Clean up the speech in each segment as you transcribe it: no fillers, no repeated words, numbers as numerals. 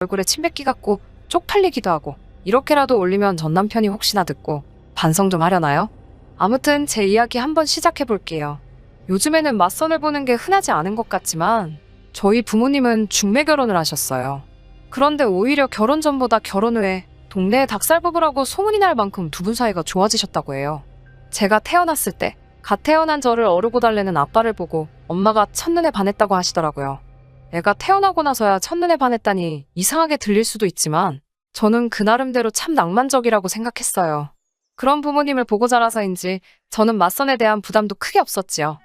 얼굴에 침뱉기 같고 쪽팔리기도 하고 이렇게라도 올리면 전 남편이 혹시나 듣고 반성 좀 하려나요? 아무튼 제 이야기 한번 시작해 볼게요. 요즘에는 맞선을 보는 게 흔하지 않은 것 같지만 저희 부모님은 중매 결혼을 하셨어요. 그런데 오히려 결혼 전보다 결혼 후에 동네에 닭살 부부라고 소문이 날 만큼 두 분 사이가 좋아지셨다고 해요. 제가 태어났을 때 갓 태어난 저를 어르고 달래는 아빠를 보고 엄마가 첫눈에 반했다고 하시더라고요. 애가 태어나고 나서야 첫눈에 반했다니 이상하게 들릴 수도 있지만 저는 그 나름대로 참 낭만적이라고 생각했어요. 그런 부모님을 보고 자라서인지 저는 맞선에 대한 부담도 크게 없었지요.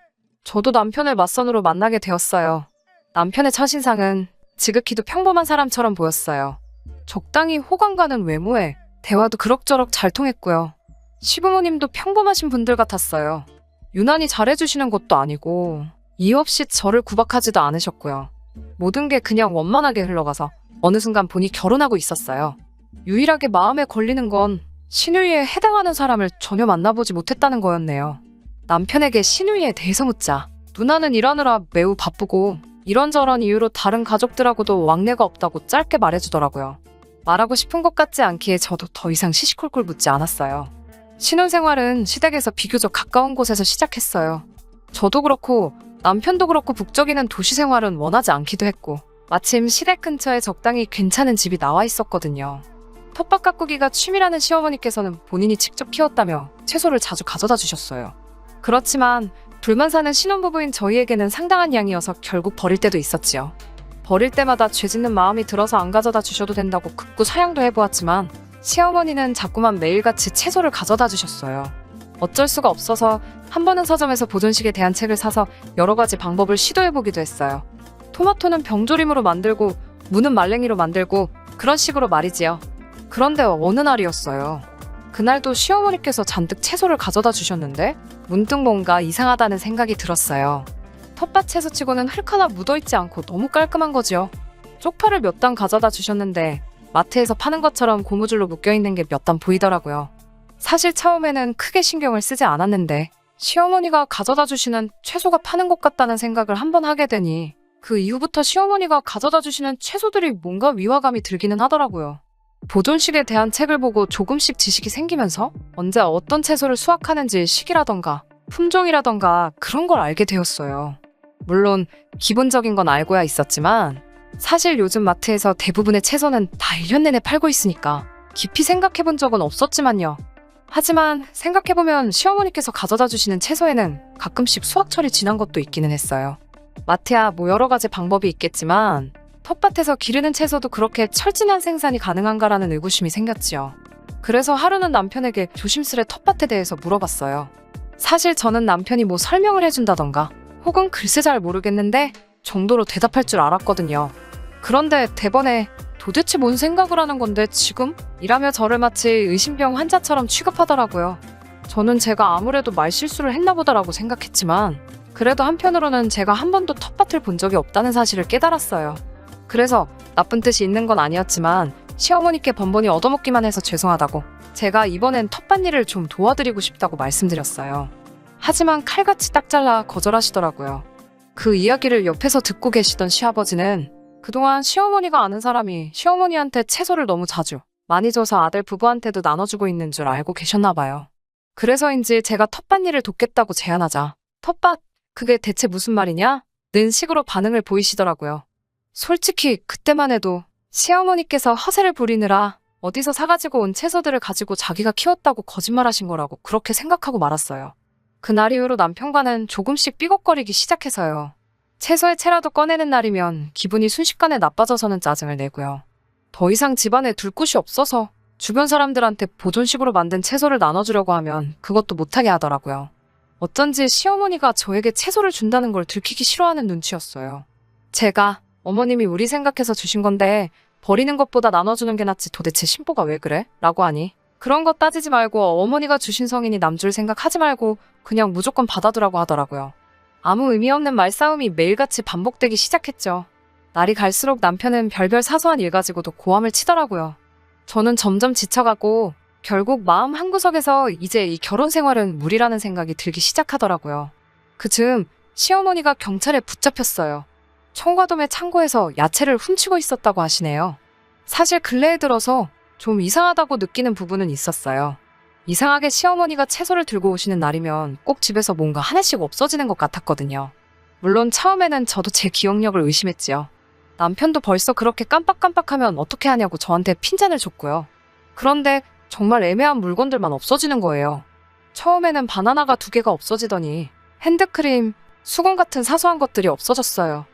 저도 남편을 맞선으로 만나게 되었어요. 남편의 첫인상은 지극히도 평범한 사람처럼 보였어요. 적당히 호감 가는 외모에 대화도 그럭저럭 잘 통했고요. 시부모님도 평범하신 분들 같았어요. 유난히 잘해주시는 것도 아니고 이유 없이 저를 구박하지도 않으셨고요. 모든 게 그냥 원만하게 흘러가서 어느 순간 보니 결혼하고 있었어요. 유일하게 마음에 걸리는 건 신우이에 해당하는 사람을 전혀 만나보지 못했다는 거였네요. 남편에게 신우이에 대해서 묻자 누나는 일하느라 매우 바쁘고 이런저런 이유로 다른 가족들하고도 왕래가 없다고 짧게 말해주더라고요. 말하고 싶은 것 같지 않기에 저도 더 이상 시시콜콜 묻지 않았어요. 신혼생활은 시댁에서 비교적 가까운 곳에서 시작했어요. 저도 그렇고 남편도 그렇고 북적이는 도시 생활은 원하지 않기도 했고 마침 시댁 근처에 적당히 괜찮은 집이 나와 있었거든요. 텃밭 가꾸기가 취미라는 시어머니께서는 본인이 직접 키웠다며 채소를 자주 가져다 주셨어요. 그렇지만 둘만 사는 신혼부부인 저희에게는 상당한 양이어서 결국 버릴 때도 있었지요. 버릴 때마다 죄짓는 마음이 들어서 안 가져다 주셔도 된다고 극구 사양도 해보았지만 시어머니는 자꾸만 매일같이 채소를 가져다 주셨어요. 어쩔 수가 없어서 한 번은 서점에서 보존식에 대한 책을 사서 여러 가지 방법을 시도해보기도 했어요. 토마토는 병조림으로 만들고 무는 말랭이로 만들고 그런 식으로 말이지요. 그런데 어느 날이었어요. 그날도 시어머니께서 잔뜩 채소를 가져다 주셨는데 문득 뭔가 이상하다는 생각이 들었어요. 텃밭 채소치고는 흙 하나 묻어있지 않고 너무 깔끔한 거지요. 쪽파를 몇 단 가져다 주셨는데 마트에서 파는 것처럼 고무줄로 묶여있는 게 몇 단 보이더라고요. 사실 처음에는 크게 신경을 쓰지 않았는데 시어머니가 가져다 주시는 채소가 파는 것 같다는 생각을 한번 하게 되니 그 이후부터 시어머니가 가져다 주시는 채소들이 뭔가 위화감이 들기는 하더라고요. 보존식에 대한 책을 보고 조금씩 지식이 생기면서 언제 어떤 채소를 수확하는지 시기라던가 품종이라던가 그런 걸 알게 되었어요. 물론 기본적인 건 알고야 있었지만 사실 요즘 마트에서 대부분의 채소는 다 1년 내내 팔고 있으니까 깊이 생각해본 적은 없었지만요. 하지만 생각해보면 시어머니께서 가져다 주시는 채소에는 가끔씩 수확철이 지난 것도 있기는 했어요. 마트야 뭐 여러 가지 방법이 있겠지만 텃밭에서 기르는 채소도 그렇게 철진한 생산이 가능한가라는 의구심이 생겼지요. 그래서 하루는 남편에게 조심스레 텃밭에 대해서 물어봤어요. 사실 저는 남편이 뭐 설명을 해준다던가 혹은 글쎄 잘 모르겠는데 정도로 대답할 줄 알았거든요. 그런데 대번에 도대체 뭔 생각을 하는 건데 지금? 이라며 저를 마치 의심병 환자처럼 취급하더라고요. 저는 제가 아무래도 말실수를 했나 보다라고 생각했지만 그래도 한편으로는 제가 한 번도 텃밭을 본 적이 없다는 사실을 깨달았어요. 그래서 나쁜 뜻이 있는 건 아니었지만 시어머니께 번번이 얻어먹기만 해서 죄송하다고 제가 이번엔 텃밭 일을 좀 도와드리고 싶다고 말씀드렸어요. 하지만 칼같이 딱 잘라 거절하시더라고요. 그 이야기를 옆에서 듣고 계시던 시아버지는 그동안 시어머니가 아는 사람이 시어머니한테 채소를 너무 자주 많이 줘서 아들 부부한테도 나눠주고 있는 줄 알고 계셨나 봐요. 그래서인지 제가 텃밭 일을 돕겠다고 제안하자 텃밭? 그게 대체 무슨 말이냐? 는 식으로 반응을 보이시더라고요. 솔직히 그때만 해도 시어머니께서 허세를 부리느라 어디서 사가지고 온 채소들을 가지고 자기가 키웠다고 거짓말하신 거라고 그렇게 생각하고 말았어요. 그날 이후로 남편과는 조금씩 삐걱거리기 시작해서요. 채소의 채라도 꺼내는 날이면 기분이 순식간에 나빠져서는 짜증을 내고요. 더 이상 집안에 둘 곳이 없어서 주변 사람들한테 보존식으로 만든 채소를 나눠주려고 하면 그것도 못하게 하더라고요. 어쩐지 시어머니가 저에게 채소를 준다는 걸 들키기 싫어하는 눈치였어요. 제가 어머님이 우리 생각해서 주신 건데 버리는 것보다 나눠주는 게 낫지 도대체 신보가 왜 그래? 라고 하니 그런 거 따지지 말고 어머니가 주신 성인이 남줄 생각하지 말고 그냥 무조건 받아두라고 하더라고요. 아무 의미 없는 말싸움이 매일같이 반복되기 시작했죠. 날이 갈수록 남편은 별별 사소한 일 가지고도 고함을 치더라고요. 저는 점점 지쳐가고 결국 마음 한구석에서 이제 이 결혼 생활은 무리라는 생각이 들기 시작하더라고요. 그 즈음 시어머니가 경찰에 붙잡혔어요. 청과돔의 창고에서 야채를 훔치고 있었다고 하시네요. 사실 근래에 들어서 좀 이상하다고 느끼는 부분은 있었어요. 이상하게 시어머니가 채소를 들고 오시는 날이면 꼭 집에서 뭔가 하나씩 없어지는 것 같았거든요. 물론 처음에는 저도 제 기억력을 의심했지요. 남편도 벌써 그렇게 깜빡깜빡하면 어떻게 하냐고 저한테 핀잔을 줬고요. 그런데 정말 애매한 물건들만 없어지는 거예요. 처음에는 바나나가 2개가 없어지더니 핸드크림, 수건 같은 사소한 것들이 없어졌어요.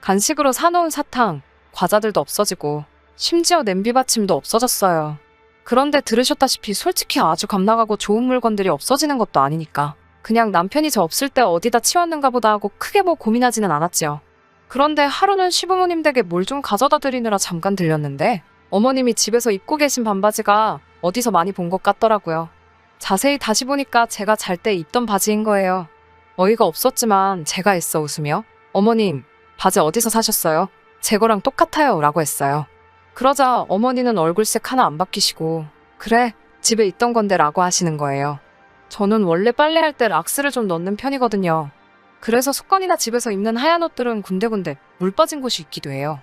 간식으로 사놓은 사탕, 과자들도 없어지고 심지어 냄비 받침도 없어졌어요. 그런데 들으셨다시피 솔직히 아주 값나가고 좋은 물건들이 없어지는 것도 아니니까 그냥 남편이 저 없을 때 어디다 치웠는가 보다 하고 크게 뭐 고민하지는 않았지요. 그런데 하루는 시부모님 댁에 뭘 좀 가져다 드리느라 잠깐 들렸는데 어머님이 집에서 입고 계신 반바지가 어디서 많이 본 것 같더라고요. 자세히 다시 보니까 제가 잘 때 입던 바지인 거예요. 어이가 없었지만 제가 애써 웃으며 어머님, 바지 어디서 사셨어요? 제 거랑 똑같아요 라고 했어요. 그러자 어머니는 얼굴색 하나 안 바뀌시고 그래, 집에 있던 건데 라고 하시는 거예요. 저는 원래 빨래할 때 락스를 좀 넣는 편이거든요. 그래서 수건이나 집에서 입는 하얀 옷들은 군데군데 물 빠진 곳이 있기도 해요.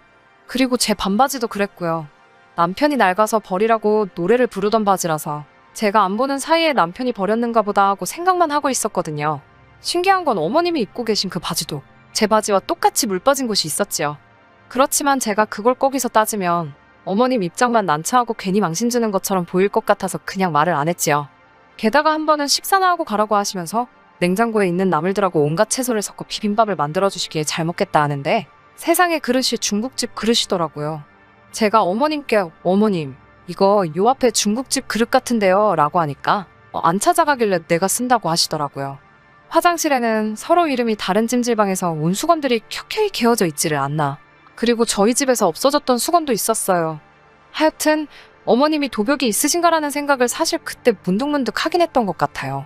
그리고 제 반바지도 그랬고요. 남편이 낡아서 버리라고 노래를 부르던 바지라서 제가 안 보는 사이에 남편이 버렸는가 보다 하고 생각만 하고 있었거든요. 신기한 건 어머님이 입고 계신 그 바지도 제 바지와 똑같이 물 빠진 곳이 있었지요. 그렇지만 제가 그걸 거기서 따지면 어머님 입장만 난처하고 괜히 망신 주는 것처럼 보일 것 같아서 그냥 말을 안 했지요. 게다가 한 번은 식사나 하고 가라고 하시면서 냉장고에 있는 나물들하고 온갖 채소를 섞어 비빔밥을 만들어주시기에 잘 먹겠다 하는데 세상에 그릇이 중국집 그릇이더라고요. 제가 어머님께 어머님 이거 요 앞에 중국집 그릇 같은데요 라고 하니까 안 찾아가길래 내가 쓴다고 하시더라고요. 화장실에는 서로 이름이 다른 찜질방에서 온 수건들이 켜켜이 개어져 있지를 않나. 그리고 저희 집에서 없어졌던 수건도 있었어요. 하여튼 어머님이 도벽이 있으신가라는 생각을 사실 그때 문득문득 하긴 했던 것 같아요.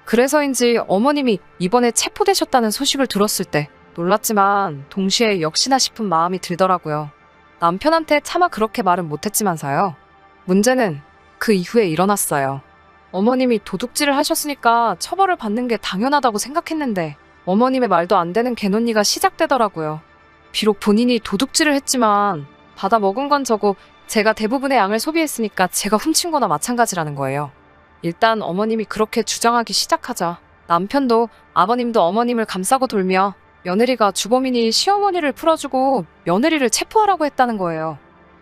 그래서인지 어머님이 이번에 체포되셨다는 소식을 들었을 때 놀랐지만 동시에 역시나 싶은 마음이 들더라고요. 남편한테 차마 그렇게 말은 못했지만서요. 문제는 그 이후에 일어났어요. 어머님이 도둑질을 하셨으니까 처벌을 받는 게 당연하다고 생각했는데 어머님의 말도 안 되는 개논리가 시작되더라고요. 비록 본인이 도둑질을 했지만 받아 먹은 건 저고 제가 대부분의 양을 소비했으니까 제가 훔친 거나 마찬가지라는 거예요. 일단 어머님이 그렇게 주장하기 시작하자 남편도 아버님도 어머님을 감싸고 돌며 며느리가 주범이니 시어머니를 풀어주고 며느리를 체포하라고 했다는 거예요.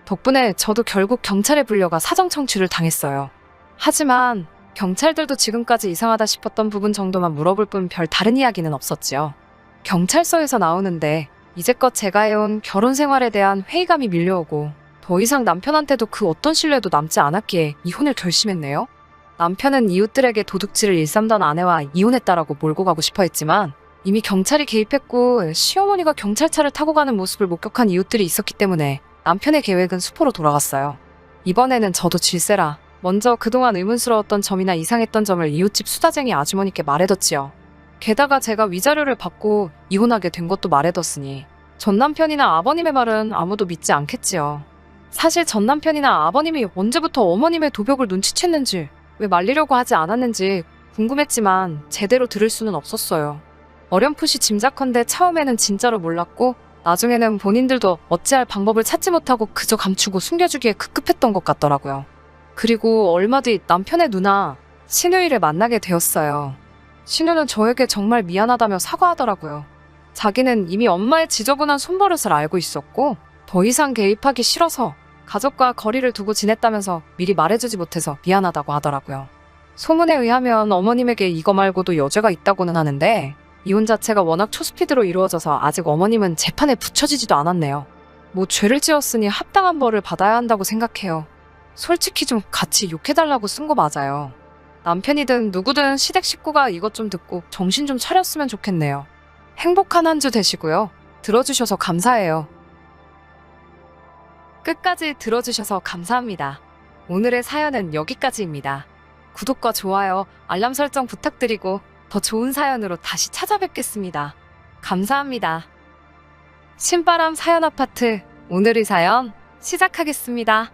덕분에 저도 결국 경찰에 불려가 사정 청취를 당했어요. 하지만 경찰들도 지금까지 이상하다 싶었던 부분 정도만 물어볼 뿐 별 다른 이야기는 없었지요. 경찰서에서 나오는데 이제껏 제가 해온 결혼 생활에 대한 회의감이 밀려오고 더 이상 남편한테도 그 어떤 신뢰도 남지 않았기에 이혼을 결심했네요. 남편은 이웃들에게 도둑질을 일삼던 아내와 이혼했다라고 몰고 가고 싶어 했지만 이미 경찰이 개입했고 시어머니가 경찰차를 타고 가는 모습을 목격한 이웃들이 있었기 때문에 남편의 계획은 수포로 돌아갔어요. 이번에는 저도 질세라 먼저 그동안 의문스러웠던 점이나 이상했던 점을 이웃집 수다쟁이 아주머니께 말해뒀지요. 게다가 제가 위자료를 받고 이혼하게 된 것도 말해뒀으니 전 남편이나 아버님의 말은 아무도 믿지 않겠지요. 사실 전 남편이나 아버님이 언제부터 어머님의 도벽을 눈치챘는지 왜 말리려고 하지 않았는지 궁금했지만 제대로 들을 수는 없었어요. 어렴풋이 짐작컨대 처음에는 진짜로 몰랐고 나중에는 본인들도 어찌할 방법을 찾지 못하고 그저 감추고 숨겨주기에 급급했던 것 같더라고요. 그리고 얼마 뒤 남편의 누나 신우이를 만나게 되었어요. 신우는 저에게 정말 미안하다며 사과하더라고요. 자기는 이미 엄마의 지저분한 손버릇을 알고 있었고 더 이상 개입하기 싫어서 가족과 거리를 두고 지냈다면서 미리 말해주지 못해서 미안하다고 하더라고요. 소문에 의하면 어머님에게 이거 말고도 여죄가 있다고는 하는데 이혼 자체가 워낙 초스피드로 이루어져서 아직 어머님은 재판에 붙여지지도 않았네요. 뭐 죄를 지었으니 합당한 벌을 받아야 한다고 생각해요. 솔직히 좀 같이 욕해달라고 쓴 거 맞아요. 남편이든 누구든 시댁 식구가 이것 좀 듣고 정신 좀 차렸으면 좋겠네요. 행복한 한 주 되시고요. 들어주셔서 감사해요. 끝까지 들어주셔서 감사합니다. 오늘의 사연은 여기까지입니다. 구독과 좋아요, 알람 설정 부탁드리고 더 좋은 사연으로 다시 찾아뵙겠습니다. 감사합니다. 신바람 사연 아파트 오늘의 사연 시작하겠습니다.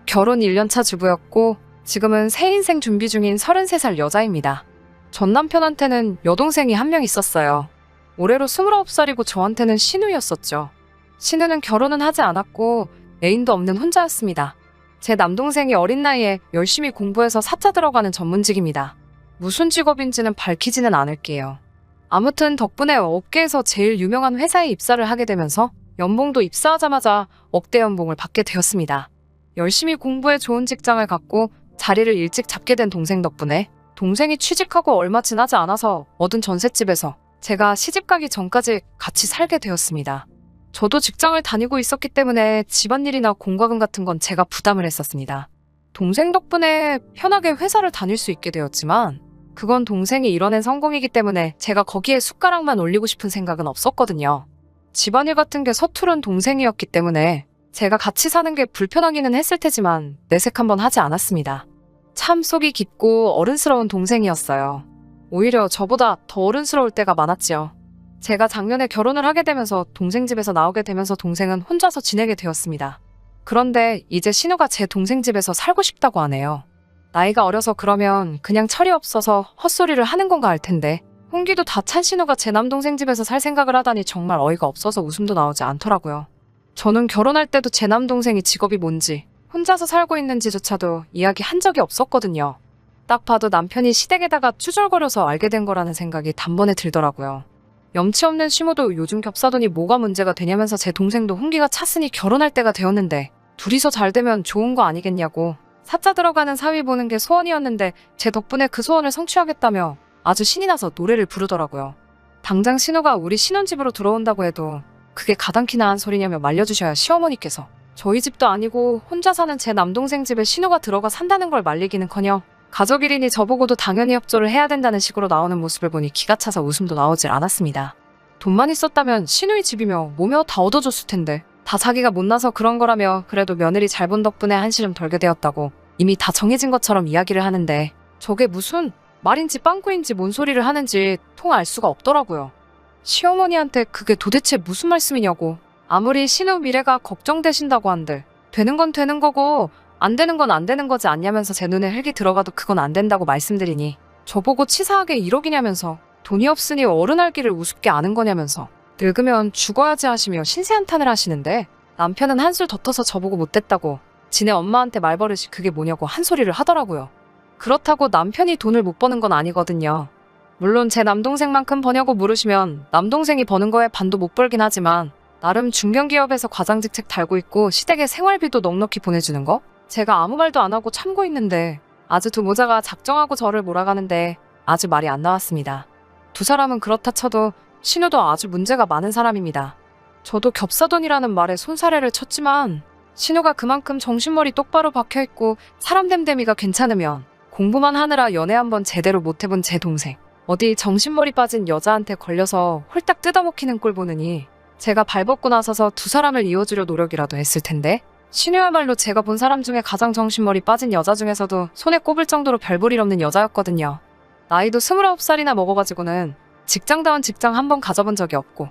결혼 1년차 주부였고 지금은 새 인생 준비 중인 33살 여자입니다. 전 남편한테는 여동생이 한 명 있었어요. 올해로 29살이고 저한테는 신우였었죠. 신우는 결혼은 하지 않았고 애인도 없는 혼자였습니다. 제 남동생이 어린 나이에 열심히 공부해서 사자 들어가는 전문직입니다. 무슨 직업인지는 밝히지는 않을게요. 아무튼 덕분에 업계에서 제일 유명한 회사에 입사를 하게 되면서 연봉도 입사하자마자 억대 연봉을 받게 되었습니다. 열심히 공부해 좋은 직장을 갖고 자리를 일찍 잡게 된 동생 덕분에 동생이 취직하고 얼마 지나지 않아서 얻은 전셋집에서 제가 시집가기 전까지 같이 살게 되었습니다. 저도 직장을 다니고 있었기 때문에 집안일이나 공과금 같은 건 제가 부담을 했었습니다. 동생 덕분에 편하게 회사를 다닐 수 있게 되었지만 그건 동생이 이뤄낸 성공이기 때문에 제가 거기에 숟가락만 올리고 싶은 생각은 없었거든요. 집안일 같은 게 서투른 동생이었기 때문에 제가 같이 사는 게 불편하기는 했을 테지만 내색 한번 하지 않았습니다. 참 속이 깊고 어른스러운 동생이었어요. 오히려 저보다 더 어른스러울 때가 많았지요. 제가 작년에 결혼을 하게 되면서 동생 집에서 나오게 되면서 동생은 혼자서 지내게 되었습니다. 그런데 이제 신우가 제 동생 집에서 살고 싶다고 하네요. 나이가 어려서 그러면 그냥 철이 없어서 헛소리를 하는 건가 할 텐데 홍기도 다 찬 신우가 제 남동생 집에서 살 생각을 하다니 정말 어이가 없어서 웃음도 나오지 않더라고요. 저는 결혼할 때도 제 남동생이 직업이 뭔지 혼자서 살고 있는지조차도 이야기한 적이 없었거든요. 딱 봐도 남편이 시댁에다가 추절거려서 알게 된 거라는 생각이 단번에 들더라고요. 염치 없는 시모도 요즘 겹사돈이 뭐가 문제가 되냐면서 제 동생도 홍기가 찼으니 결혼할 때가 되었는데 둘이서 잘 되면 좋은 거 아니겠냐고 사자 들어가는 사위 보는 게 소원이었는데 제 덕분에 그 소원을 성취하겠다며 아주 신이 나서 노래를 부르더라고요. 당장 신우가 우리 신혼집으로 들어온다고 해도 그게 가당키나 한 소리냐며 말려주셔야 시어머니께서 저희 집도 아니고 혼자 사는 제 남동생 집에 신우가 들어가 산다는 걸 말리기는커녕 가족 일이니 저보고도 당연히 협조를 해야 된다는 식으로 나오는 모습을 보니 기가 차서 웃음도 나오질 않았습니다. 돈만 있었다면 신우의 집이며 뭐며 다 얻어줬을 텐데 다 자기가 못나서 그런 거라며 그래도 며느리 잘 본 덕분에 한시름 덜게 되었다고 이미 다 정해진 것처럼 이야기를 하는데 저게 무슨 말인지 빵꾸인지 뭔 소리를 하는지 통 알 수가 없더라고요. 시어머니한테 그게 도대체 무슨 말씀이냐고. 아무리 신우 미래가 걱정되신다고 한들 되는 건 되는 거고 안 되는 건 안 되는 거지 않냐면서 제 눈에 흙이 들어가도 그건 안 된다고 말씀드리니 저보고 치사하게 1억이냐면서 돈이 없으니 어른할 길을 우습게 아는 거냐면서 늙으면 죽어야지 하시며 신세한탄을 하시는데 남편은 한술 더 떠서 저보고 못됐다고 지네 엄마한테 말버릇이 그게 뭐냐고 한 소리를 하더라고요. 그렇다고 남편이 돈을 못 버는 건 아니거든요. 물론 제 남동생만큼 버냐고 물으시면 남동생이 버는 거에 반도 못 벌긴 하지만 나름 중견기업에서 과장직책 달고 있고 시댁에 생활비도 넉넉히 보내주는 거? 제가 아무 말도 안 하고 참고 있는데 아주 두 모자가 작정하고 저를 몰아가는데 아주 말이 안 나왔습니다. 두 사람은 그렇다 쳐도 신우도 아주 문제가 많은 사람입니다. 저도 겹사돈이라는 말에 손사래를 쳤지만 신우가 그만큼 정신머리 똑바로 박혀있고 사람 됨됨이가 괜찮으면 공부만 하느라 연애 한번 제대로 못해본 제 동생 어디 정신머리 빠진 여자한테 걸려서 홀딱 뜯어먹히는 꼴 보느니 제가 발벗고 나서서 두 사람을 이어주려 노력이라도 했을 텐데 신우야말로 제가 본 사람 중에 가장 정신머리 빠진 여자 중에서도 손에 꼽을 정도로 별볼일 없는 여자였거든요. 나이도 29살이나 먹어가지고는 직장다운 직장 한 번 가져본 적이 없고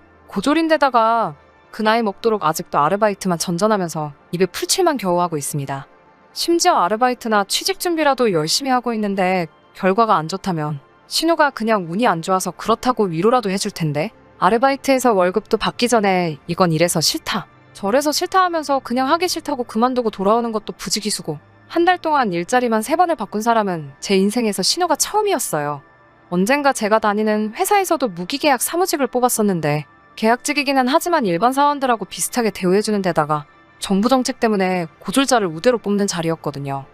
고졸인데다가 그 나이 먹도록 아직도 아르바이트만 전전하면서 입에 풀칠만 겨우 하고 있습니다. 심지어 아르바이트나 취직 준비라도 열심히 하고 있는데 결과가 안 좋다면 신우가 그냥 운이 안 좋아서 그렇다고 위로라도 해줄 텐데 아르바이트에서 월급도 받기 전에 이건 이래서 싫다 저래서 싫다 하면서 그냥 하기 싫다고 그만두고 돌아오는 것도 부지기수고 한 달 동안 일자리만 3번을 바꾼 사람은 제 인생에서 신우가 처음이었어요. 언젠가 제가 다니는 회사에서도 무기계약 사무직을 뽑았었는데 계약직이기는 하지만 일반 사원들하고 비슷하게 대우해주는 데다가 정부 정책 때문에 고졸자를 우대로 뽑는 자리였거든요.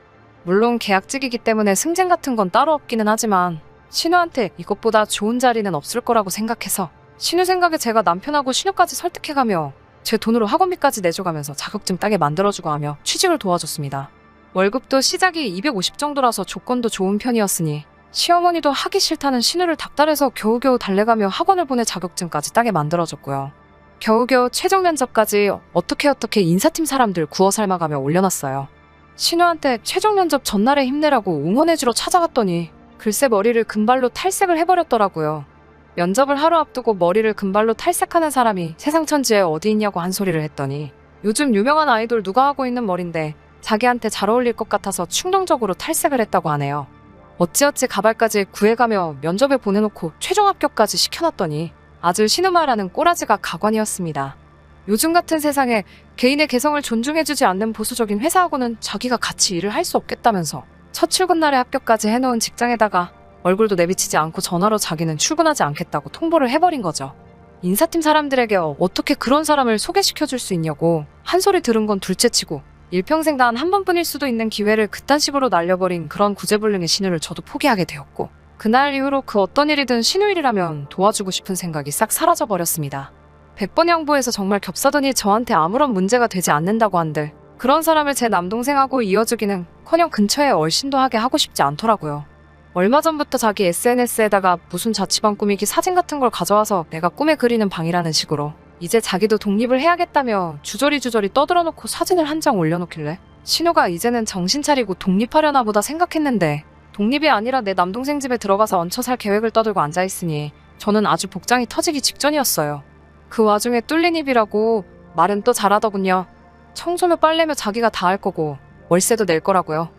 물론 계약직이기 때문에 승진 같은 건 따로 없기는 하지만 신우한테 이것보다 좋은 자리는 없을 거라고 생각해서 신우 생각에 제가 남편하고 신우까지 설득해가며 제 돈으로 학원비까지 내줘가면서 자격증 따게 만들어주고 하며 취직을 도와줬습니다. 월급도 시작이 250 정도라서 조건도 좋은 편이었으니 시어머니도 하기 싫다는 신우를 닥달해서 겨우겨우 달래가며 학원을 보내 자격증까지 따게 만들어줬고요. 겨우겨우 최종 면접까지 어떻게 인사팀 사람들 구워 삶아가며 올려놨어요. 신우한테 최종 면접 전날에 힘내라고 응원해주러 찾아갔더니 글쎄 머리를 금발로 탈색을 해버렸더라고요. 면접을 하루 앞두고 머리를 금발로 탈색하는 사람이 세상 천지에 어디 있냐고 한 소리를 했더니 요즘 유명한 아이돌 누가 하고 있는 머리인데 자기한테 잘 어울릴 것 같아서 충동적으로 탈색을 했다고 하네요. 어찌어찌 가발까지 구해가며 면접에 보내놓고 최종 합격까지 시켜놨더니 아주 신우마라는 꼬라지가 가관이었습니다. 요즘 같은 세상에 개인의 개성을 존중해주지 않는 보수적인 회사하고는 자기가 같이 일을 할 수 없겠다면서 첫 출근 날에 합격까지 해놓은 직장에다가 얼굴도 내비치지 않고 전화로 자기는 출근하지 않겠다고 통보를 해버린 거죠. 인사팀 사람들에게 어떻게 그런 사람을 소개시켜줄 수 있냐고 한 소리 들은 건 둘째치고 일평생 단 한 번뿐일 수도 있는 기회를 그딴 식으로 날려버린 그런 구제불능의 신우를 저도 포기하게 되었고, 그날 이후로 그 어떤 일이든 신우 일이라면 도와주고 싶은 생각이 싹 사라져버렸습니다. 100번 양보해서 정말 겹사더니 저한테 아무런 문제가 되지 않는다고 한들 그런 사람을 제 남동생하고 이어주기는커녕 근처에 얼씬도 하게 하고 싶지 않더라고요. 얼마 전부터 자기 SNS에다가 무슨 자취방 꾸미기 사진 같은 걸 가져와서 내가 꿈에 그리는 방이라는 식으로 이제 자기도 독립을 해야겠다며 주저리 떠들어놓고 사진을 한 장 올려놓길래 신우가 이제는 정신 차리고 독립하려나 보다 생각했는데, 독립이 아니라 내 남동생 집에 들어가서 얹혀 살 계획을 떠들고 앉아있으니 저는 아주 복장이 터지기 직전이었어요. 그 와중에 뚫린 입이라고 말은 또 잘하더군요. 청소며 빨래며 자기가 다 할 거고 월세도 낼 거라고요.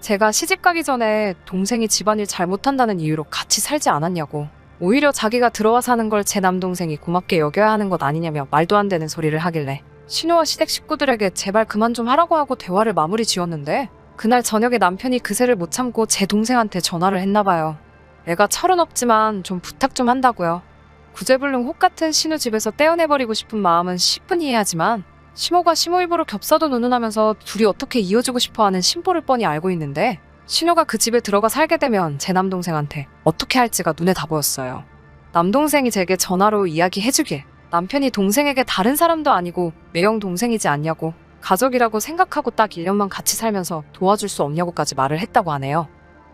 제가 시집 가기 전에 동생이 집안일 잘 못한다는 이유로 같이 살지 않았냐고, 오히려 자기가 들어와 사는 걸 제 남동생이 고맙게 여겨야 하는 것 아니냐며 말도 안 되는 소리를 하길래 신우와 시댁 식구들에게 제발 그만 좀 하라고 하고 대화를 마무리 지었는데, 그날 저녁에 남편이 그새를 못 참고 제 동생한테 전화를 했나봐요. 애가 철은 없지만 좀 부탁 좀 한다고요. 구제불능 혹 같은 신우 집에서 떼어내버리고 싶은 마음은 10분 이해하지만 시모가 시모 입으로 겹사도 운운하면서 둘이 어떻게 이어주고 싶어하는 심보를 뻔히 알고 있는데, 신우가 그 집에 들어가 살게 되면 제 남동생한테 어떻게 할지가 눈에 다 보였어요. 남동생이 제게 전화로 이야기해주길 남편이 동생에게 다른 사람도 아니고 매형 동생이지 않냐고, 가족이라고 생각하고 딱 1년만 같이 살면서 도와줄 수 없냐고까지 말을 했다고 하네요.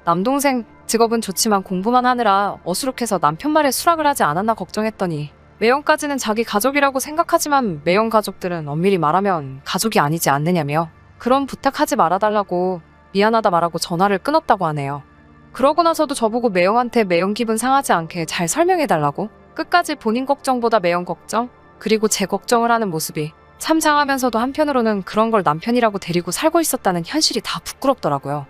남동생 직업은 좋지만 공부만 하느라 어수룩해서 남편 말에 수락을 하지 않았나 걱정했더니 매형까지는 자기 가족이라고 생각하지만 매형 가족들은 엄밀히 말하면 가족이 아니지 않느냐며 그런 부탁하지 말아달라고 미안하다 말하고 전화를 끊었다고 하네요. 그러고 나서도 저보고 매형한테 매형 기분 상하지 않게 잘 설명해달라고 끝까지 본인 걱정보다 매형 걱정, 그리고 제 걱정을 하는 모습이 참 상하면서도 한편으로는 그런 걸 남편이라고 데리고 살고 있었다는 현실이 다 부끄럽더라고요.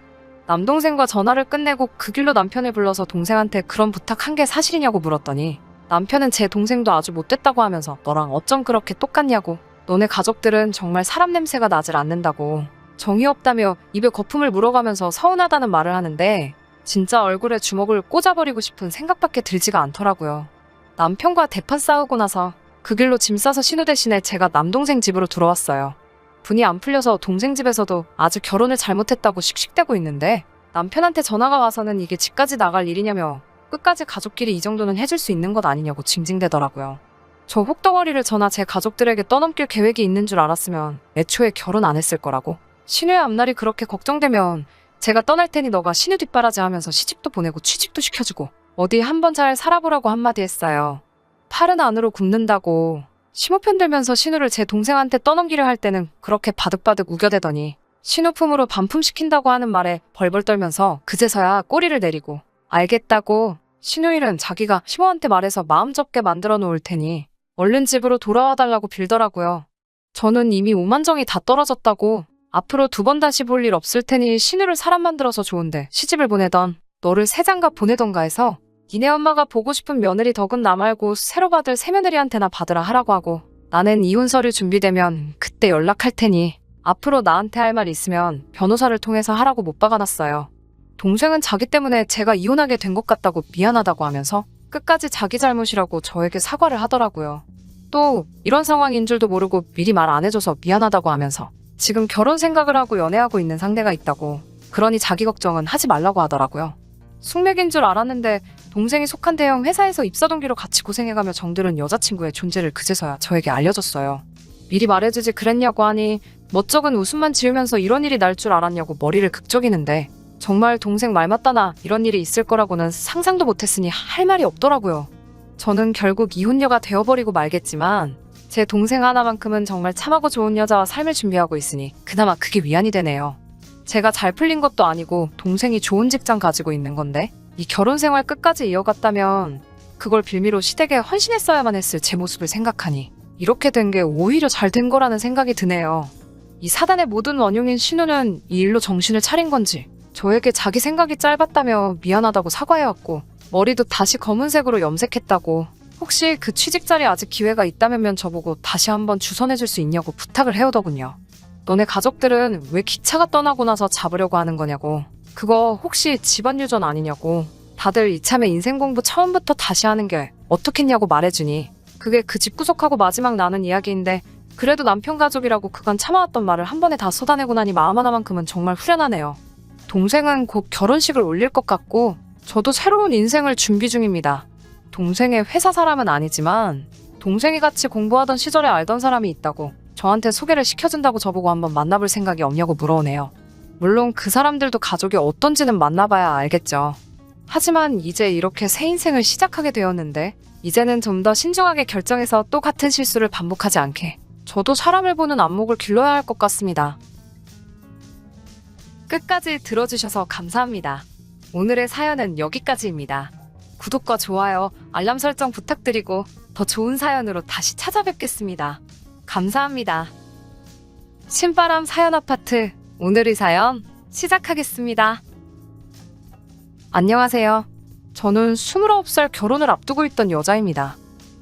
남동생과 전화를 끝내고 그 길로 남편을 불러서 동생한테 그런 부탁한 게 사실이냐고 물었더니 남편은 제 동생도 아주 못됐다고 하면서 너랑 어쩜 그렇게 똑같냐고, 너네 가족들은 정말 사람 냄새가 나질 않는다고 정이 없다며 입에 거품을 물어가면서 서운하다는 말을 하는데, 진짜 얼굴에 주먹을 꽂아버리고 싶은 생각밖에 들지가 않더라고요. 남편과 대판 싸우고 나서 그 길로 짐 싸서 신우 대신에 제가 남동생 집으로 들어왔어요. 분이 안 풀려서 동생 집에서도 아직 결혼을 잘못했다고 씩씩대고 있는데, 남편한테 전화가 와서는 이게 집까지 나갈 일이냐며 끝까지 가족끼리 이 정도는 해줄 수 있는 것 아니냐고 징징대더라고요. 저 혹덩어리를 저나 제 가족들에게 떠넘길 계획이 있는 줄 알았으면 애초에 결혼 안 했을 거라고, 신우의 앞날이 그렇게 걱정되면 제가 떠날 테니 너가 신우 뒷바라지 하면서 시집도 보내고 취직도 시켜주고 어디 한번 잘 살아보라고 한마디 했어요. 팔은 안으로 굽는다고 시모 편들면서 신우를 제 동생한테 떠넘기려 할 때는 그렇게 바득바득 우겨대더니 신우 품으로 반품시킨다고 하는 말에 벌벌 떨면서 그제서야 꼬리를 내리고 알겠다고, 신우 일은 자기가 시모한테 말해서 마음 접게 만들어 놓을 테니 얼른 집으로 돌아와 달라고 빌더라고요. 저는 이미 오만정이 다 떨어졌다고, 앞으로 2번 다시 볼 일 없을 테니 신우를 사람 만들어서 좋은데 시집을 보내던 너를 새장가 보내던가 해서 니네 엄마가 보고 싶은 며느리 덕은 나 말고 새로 받을 새며느리한테나 받으라 하라고 하고, 나는 이혼 서류 준비되면 그때 연락할 테니 앞으로 나한테 할 말 있으면 변호사를 통해서 하라고 못 박아놨어요. 동생은 자기 때문에 제가 이혼하게 된 것 같다고 미안하다고 하면서 끝까지 자기 잘못이라고 저에게 사과를 하더라고요. 또 이런 상황인 줄도 모르고 미리 말 안 해줘서 미안하다고 하면서 지금 결혼 생각을 하고 연애하고 있는 상대가 있다고, 그러니 자기 걱정은 하지 말라고 하더라고요. 숙맥인 줄 알았는데 동생이 속한 대형 회사에서 입사 동기로 같이 고생해가며 정들은 여자친구의 존재를 그제서야 저에게 알려줬어요. 미리 말해주지 그랬냐고 하니 멋쩍은 웃음만 지으면서 이런 일이 날 줄 알았냐고 머리를 극적이는데, 정말 동생 말 맞다나 이런 일이 있을 거라고는 상상도 못했으니 할 말이 없더라고요. 저는 결국 이혼녀가 되어버리고 말겠지만 제 동생 하나만큼은 정말 참하고 좋은 여자와 삶을 준비하고 있으니 그나마 그게 위안이 되네요. 제가 잘 풀린 것도 아니고 동생이 좋은 직장 가지고 있는 건데 이 결혼 생활 끝까지 이어갔다면 그걸 빌미로 시댁에 헌신했어야만 했을 제 모습을 생각하니 이렇게 된 게 오히려 잘 된 거라는 생각이 드네요. 이 사단의 모든 원흉인 신우는 이 일로 정신을 차린 건지 저에게 자기 생각이 짧았다며 미안하다고 사과해왔고, 머리도 다시 검은색으로 염색했다고, 혹시 그 취직 자리에 아직 기회가 있다면 저보고 다시 한번 주선해줄 수 있냐고 부탁을 해오더군요. 너네 가족들은 왜 기차가 떠나고 나서 잡으려고 하는 거냐고. 그거 혹시 집안 유전 아니냐고. 다들 이참에 인생 공부 처음부터 다시 하는 게 어떻겠냐고 말해주니 그게 그 집구석하고 마지막 나눈 이야기인데 그래도 남편 가족이라고 그간 참아왔던 말을 한 번에 다 쏟아내고 나니 마음 하나만큼은 정말 후련하네요. 동생은 곧 결혼식을 올릴 것 같고 저도 새로운 인생을 준비 중입니다. 동생의 회사 사람은 아니지만 동생이 같이 공부하던 시절에 알던 사람이 있다고 저한테 소개를 시켜준다고 저보고 한번 만나볼 생각이 없냐고 물어오네요. 물론 그 사람들도 가족이 어떤지는 만나봐야 알겠죠. 하지만 이제 이렇게 새 인생을 시작하게 되었는데 이제는 좀 더 신중하게 결정해서 또 같은 실수를 반복하지 않게 저도 사람을 보는 안목을 길러야 할 것 같습니다. 끝까지 들어주셔서 감사합니다. 오늘의 사연은 여기까지입니다. 구독과 좋아요, 알람 설정 부탁드리고 더 좋은 사연으로 다시 찾아뵙겠습니다. 감사합니다. 신바람 사연 아파트 오늘의 사연 시작하겠습니다. 안녕하세요. 저는 29살 결혼을 앞두고 있던 여자입니다.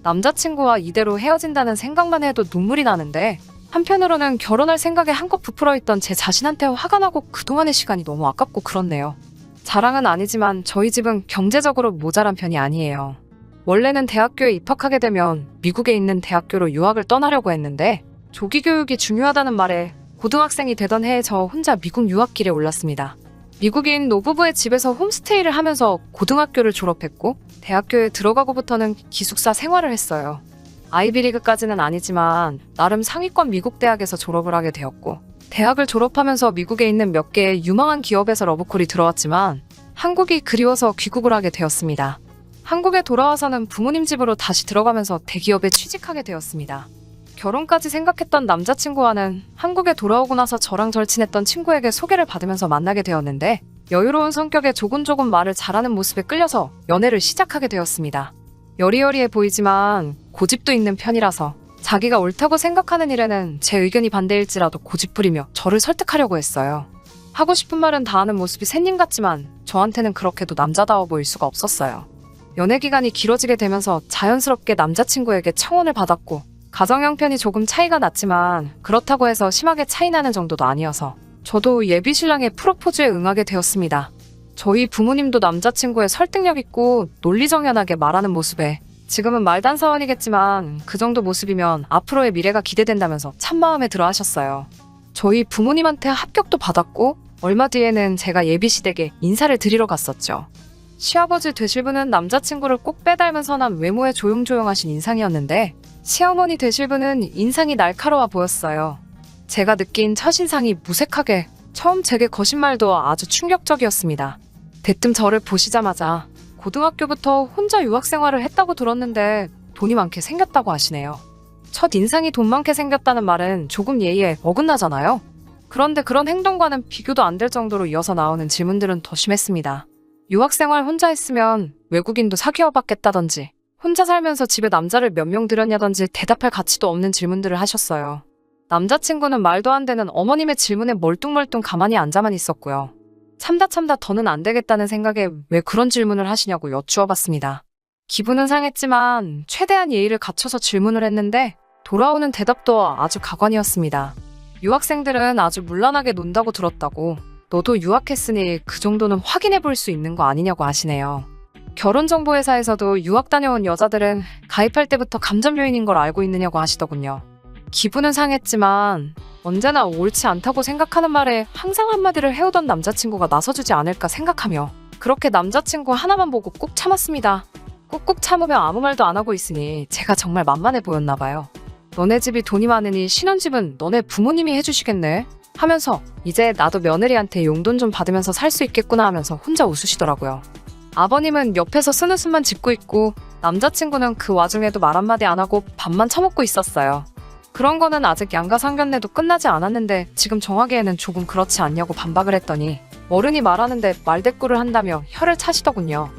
남자친구와 이대로 헤어진다는 생각만 해도 눈물이 나는데 한편으로는 결혼할 생각에 한껏 부풀어 있던 제 자신한테 화가 나고 그동안의 시간이 너무 아깝고 그렇네요. 자랑은 아니지만 저희 집은 경제적으로 모자란 편이 아니에요. 원래는 대학교에 입학하게 되면 미국에 있는 대학교로 유학을 떠나려고 했는데 조기 교육이 중요하다는 말에 고등학생이 되던 해에 저 혼자 미국 유학길에 올랐습니다. 미국인 노부부의 집에서 홈스테이를 하면서 고등학교를 졸업했고 대학교에 들어가고부터는 기숙사 생활을 했어요. 아이비리그까지는 아니지만 나름 상위권 미국 대학에서 졸업을 하게 되었고 대학을 졸업하면서 미국에 있는 몇 개의 유망한 기업에서 러브콜이 들어왔지만 한국이 그리워서 귀국을 하게 되었습니다. 한국에 돌아와서는 부모님 집으로 다시 들어가면서 대기업에 취직하게 되었습니다. 결혼까지 생각했던 남자친구와는 한국에 돌아오고 나서 저랑 절친했던 친구에게 소개를 받으면서 만나게 되었는데 여유로운 성격에 조곤조곤 말을 잘하는 모습에 끌려서 연애를 시작하게 되었습니다. 여리여리해 보이지만 고집도 있는 편이라서 자기가 옳다고 생각하는 일에는 제 의견이 반대일지라도 고집부리며 저를 설득하려고 했어요. 하고 싶은 말은 다 하는 모습이 샌님 같지만 저한테는 그렇게도 남자다워 보일 수가 없었어요. 연애 기간이 길어지게 되면서 자연스럽게 남자친구에게 청혼을 받았고 가정 형편이 조금 차이가 났지만 그렇다고 해서 심하게 차이 나는 정도도 아니어서 저도 예비 신랑의 프로포즈에 응하게 되었습니다. 저희 부모님도 남자친구의 설득력 있고 논리정연하게 말하는 모습에 지금은 말단사원이겠지만 그 정도 모습이면 앞으로의 미래가 기대된다면서 참마음에 들어 하셨어요. 저희 부모님한테 합격도 받았고 얼마 뒤에는 제가 예비시댁에 인사를 드리러 갔었죠. 시아버지 되실 분은 남자친구를 꼭 빼닮은 선한 외모에 조용조용하신 인상이었는데 시어머니 되실 분은 인상이 날카로워 보였어요. 제가 느낀 첫인상이 무색하게 처음 제게 거신 말도 아주 충격적이었습니다. 대뜸 저를 보시자마자 고등학교부터 혼자 유학생활을 했다고 들었는데 돈이 많게 생겼다고 하시네요. 첫 인상이 돈 많게 생겼다는 말은 조금 예의에 어긋나잖아요. 그런데 그런 행동과는 비교도 안 될 정도로 이어서 나오는 질문들은 더 심했습니다. 유학생활 혼자 했으면 외국인도 사귀어 봤겠다던지 혼자 살면서 집에 남자를 몇 명 들였냐던지 대답할 가치도 없는 질문들을 하셨어요. 남자친구는 말도 안 되는 어머님의 질문에 멀뚱멀뚱 가만히 앉아만 있었고요. 참다 더는 안 되겠다는 생각에 왜 그런 질문을 하시냐고 여쭈어봤습니다. 기분은 상했지만 최대한 예의를 갖춰서 질문을 했는데 돌아오는 대답도 아주 가관이었습니다. 유학생들은 아주 문란하게 논다고 들었다고 너도 유학했으니 그 정도는 확인해 볼 수 있는 거 아니냐고 하시네요. 결혼정보회사에서도 유학 다녀온 여자들은 가입할 때부터 감점 요인인 걸 알고 있느냐고 하시더군요. 기분은 상했지만 언제나 옳지 않다고 생각하는 말에 항상 한마디를 해오던 남자친구가 나서주지 않을까 생각하며 그렇게 남자친구 하나만 보고 꾹 참았습니다. 꾹꾹 참으며 아무 말도 안 하고 있으니 제가 정말 만만해 보였나 봐요. 너네 집이 돈이 많으니 신혼집은 너네 부모님이 해주시겠네 하면서 이제 나도 며느리한테 용돈 좀 받으면서 살 수 있겠구나 하면서 혼자 웃으시더라고요. 아버님은 옆에서 쓴웃음만 짓고 있고 남자친구는 그 와중에도 말 한마디 안 하고 밥만 처먹고 있었어요. 그런 거는 아직 양가상견례도 끝나지 않았는데 지금 정하기에는 조금 그렇지 않냐고 반박을 했더니 어른이 말하는데 말대꾸를 한다며 혀를 차시더군요.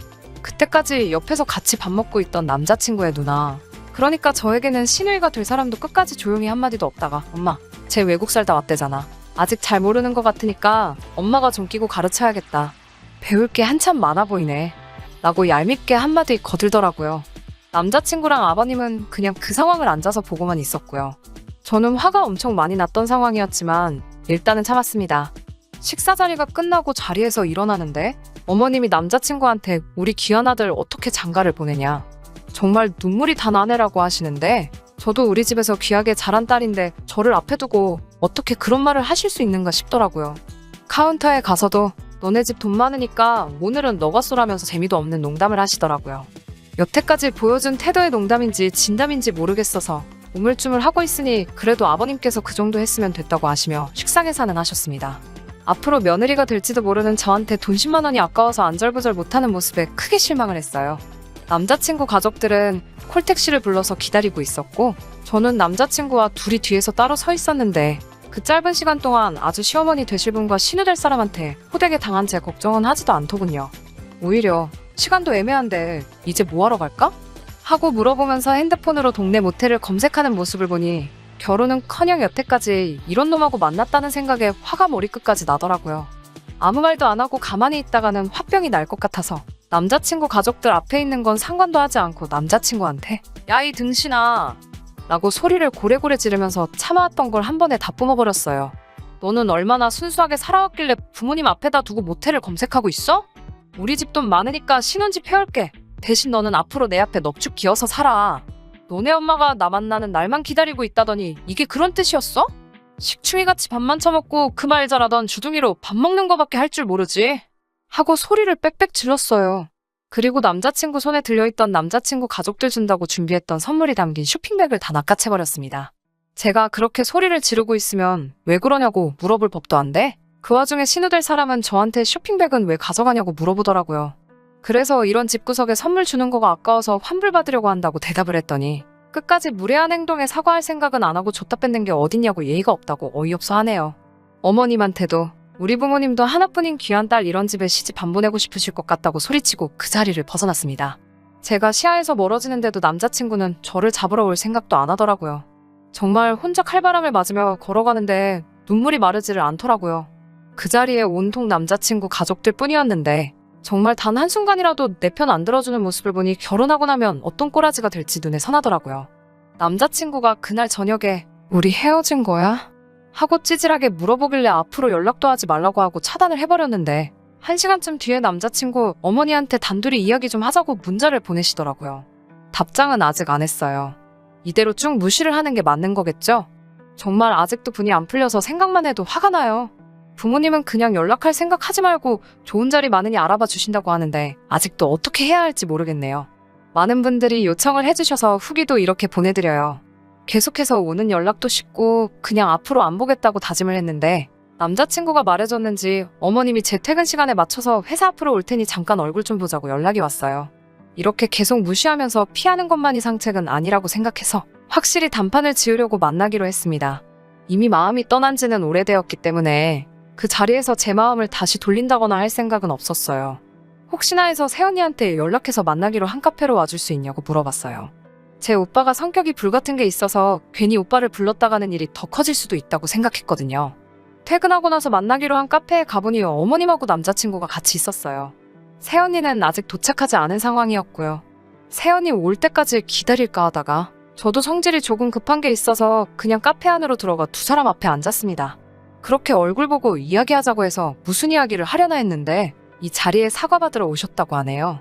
그때까지 옆에서 같이 밥 먹고 있던 남자친구의 누나. 그러니까 저에게는 시누이가 될 사람도 끝까지 조용히 한마디도 없다가 엄마, 쟤 외국 살다 왔대잖아. 아직 잘 모르는 것 같으니까 엄마가 좀 끼고 가르쳐야겠다. 배울 게 한참 많아 보이네. 라고 얄밉게 한마디 거들더라고요. 남자친구랑 아버님은 그냥 그 상황을 앉아서 보고만 있었고요. 저는 화가 엄청 많이 났던 상황이었지만 일단은 참았습니다. 식사 자리가 끝나고 자리에서 일어나는데 어머님이 남자친구한테 우리 귀한 아들 어떻게 장가를 보내냐. 정말 눈물이 다 나네라고 하시는데 저도 우리 집에서 귀하게 자란 딸인데 저를 앞에 두고 어떻게 그런 말을 하실 수 있는가 싶더라고요. 카운터에 가서도 너네 집 돈 많으니까 오늘은 너가 쏘라면서 재미도 없는 농담을 하시더라고요. 여태까지 보여준 태도의 농담인지 진담인지 모르겠어서 우물쭈물 하고 있으니 그래도 아버님께서 그 정도 했으면 됐다고 하시며 식사 계산은 하셨습니다. 앞으로 며느리가 될지도 모르는 저한테 돈 10만 원이 아까워서 안절부절 못하는 모습에 크게 실망을 했어요. 남자친구 가족들은 콜택시를 불러서 기다리고 있었고 저는 남자친구와 둘이 뒤에서 따로 서 있었는데 그 짧은 시간 동안 아주 시어머니 되실 분과 신우 될 사람한테 호되게 당한 제 걱정은 하지도 않더군요. 오히려 시간도 애매한데 이제 뭐하러 갈까? 하고 물어보면서 핸드폰으로 동네 모텔을 검색하는 모습을 보니 결혼은커녕 여태까지 이런 놈하고 만났다는 생각에 화가 머리끝까지 나더라고요. 아무 말도 안 하고 가만히 있다가는 화병이 날 것 같아서 남자친구 가족들 앞에 있는 건 상관도 하지 않고 남자친구한테 야 이 등신아 라고 소리를 고래고래 지르면서 참아왔던 걸 한 번에 다 뿜어버렸어요. 너는 얼마나 순수하게 살아왔길래 부모님 앞에다 두고 모텔을 검색하고 있어? 우리 집 돈 많으니까 신혼집 해올게. 대신 너는 앞으로 내 앞에 넙죽 기어서 살아. 너네 엄마가 나 만나는 날만 기다리고 있다더니 이게 그런 뜻이었어? 식충이같이 밥만 처먹고 그 말 잘하던 주둥이로 밥 먹는 거밖에 할 줄 모르지. 하고 소리를 빽빽 질렀어요. 그리고 남자친구 손에 들려있던 남자친구 가족들 준다고 준비했던 선물이 담긴 쇼핑백을 다 낚아채버렸습니다. 제가 그렇게 소리를 지르고 있으면 왜 그러냐고 물어볼 법도 안 돼? 그 와중에 신우 될 사람은 저한테 쇼핑백은 왜 가져가냐고 물어보더라고요. 그래서 이런 집구석에 선물 주는 거가 아까워서 환불받으려고 한다고 대답을 했더니 끝까지 무례한 행동에 사과할 생각은 안 하고 줬다 뺏는 게 어딨냐고 예의가 없다고 어이없어 하네요. 어머님한테도 우리 부모님도 하나뿐인 귀한 딸 이런 집에 시집 안 보내고 싶으실 것 같다고 소리치고 그 자리를 벗어났습니다. 제가 시야에서 멀어지는데도 남자친구는 저를 잡으러 올 생각도 안 하더라고요. 정말 혼자 칼바람을 맞으며 걸어가는데 눈물이 마르지를 않더라고요. 그 자리에 온통 남자친구 가족들 뿐이었는데 정말 단 한순간이라도 내 편 안 들어주는 모습을 보니 결혼하고 나면 어떤 꼬라지가 될지 눈에 선하더라고요. 남자친구가 그날 저녁에 우리 헤어진 거야? 하고 찌질하게 물어보길래 앞으로 연락도 하지 말라고 하고 차단을 해버렸는데 1시간쯤 뒤에 남자친구 어머니한테 단둘이 이야기 좀 하자고 문자를 보내시더라고요. 답장은 아직 안 했어요. 이대로 쭉 무시를 하는 게 맞는 거겠죠? 정말 아직도 분이 안 풀려서 생각만 해도 화가 나요. 부모님은 그냥 연락할 생각 하지 말고 좋은 자리 많으니 알아봐 주신다고 하는데 아직도 어떻게 해야 할지 모르겠네요. 많은 분들이 요청을 해주셔서 후기도 이렇게 보내드려요. 계속해서 오는 연락도 쉽고 그냥 앞으로 안 보겠다고 다짐을 했는데 남자친구가 말해줬는지 어머님이 제 퇴근 시간에 맞춰서 회사 앞으로 올 테니 잠깐 얼굴 좀 보자고 연락이 왔어요. 이렇게 계속 무시하면서 피하는 것만이 상책은 아니라고 생각해서 확실히 단판을 지으려고 만나기로 했습니다. 이미 마음이 떠난 지는 오래되었기 때문에 그 자리에서 제 마음을 다시 돌린다거나 할 생각은 없었어요. 혹시나 해서 세연이한테 연락해서 만나기로 한 카페로 와줄 수 있냐고 물어봤어요. 제 오빠가 성격이 불같은 게 있어서 괜히 오빠를 불렀다가는 일이 더 커질 수도 있다고 생각했거든요. 퇴근하고 나서 만나기로 한 카페에 가보니 어머님하고 남자친구가 같이 있었어요. 세연이는 아직 도착하지 않은 상황이었고요. 세연이 올 때까지 기다릴까 하다가 저도 성질이 조금 급한 게 있어서 그냥 카페 안으로 들어가 두 사람 앞에 앉았습니다. 그렇게 얼굴 보고 이야기하자고 해서 무슨 이야기를 하려나 했는데 이 자리에 사과받으러 오셨다고 하네요.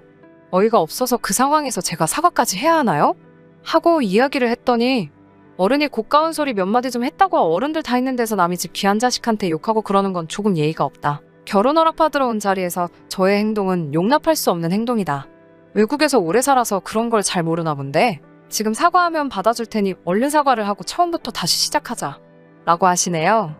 어이가 없어서 그 상황에서 제가 사과까지 해야 하나요? 하고 이야기를 했더니 어른이 고가운 소리 몇 마디 좀 했다고 어른들 다 있는 데서 남의 집 귀한 자식한테 욕하고 그러는 건 조금 예의가 없다. 결혼 허락받으러 온 자리에서 저의 행동은 용납할 수 없는 행동이다. 외국에서 오래 살아서 그런 걸 잘 모르나 본데 지금 사과하면 받아줄 테니 얼른 사과를 하고 처음부터 다시 시작하자 라고 하시네요.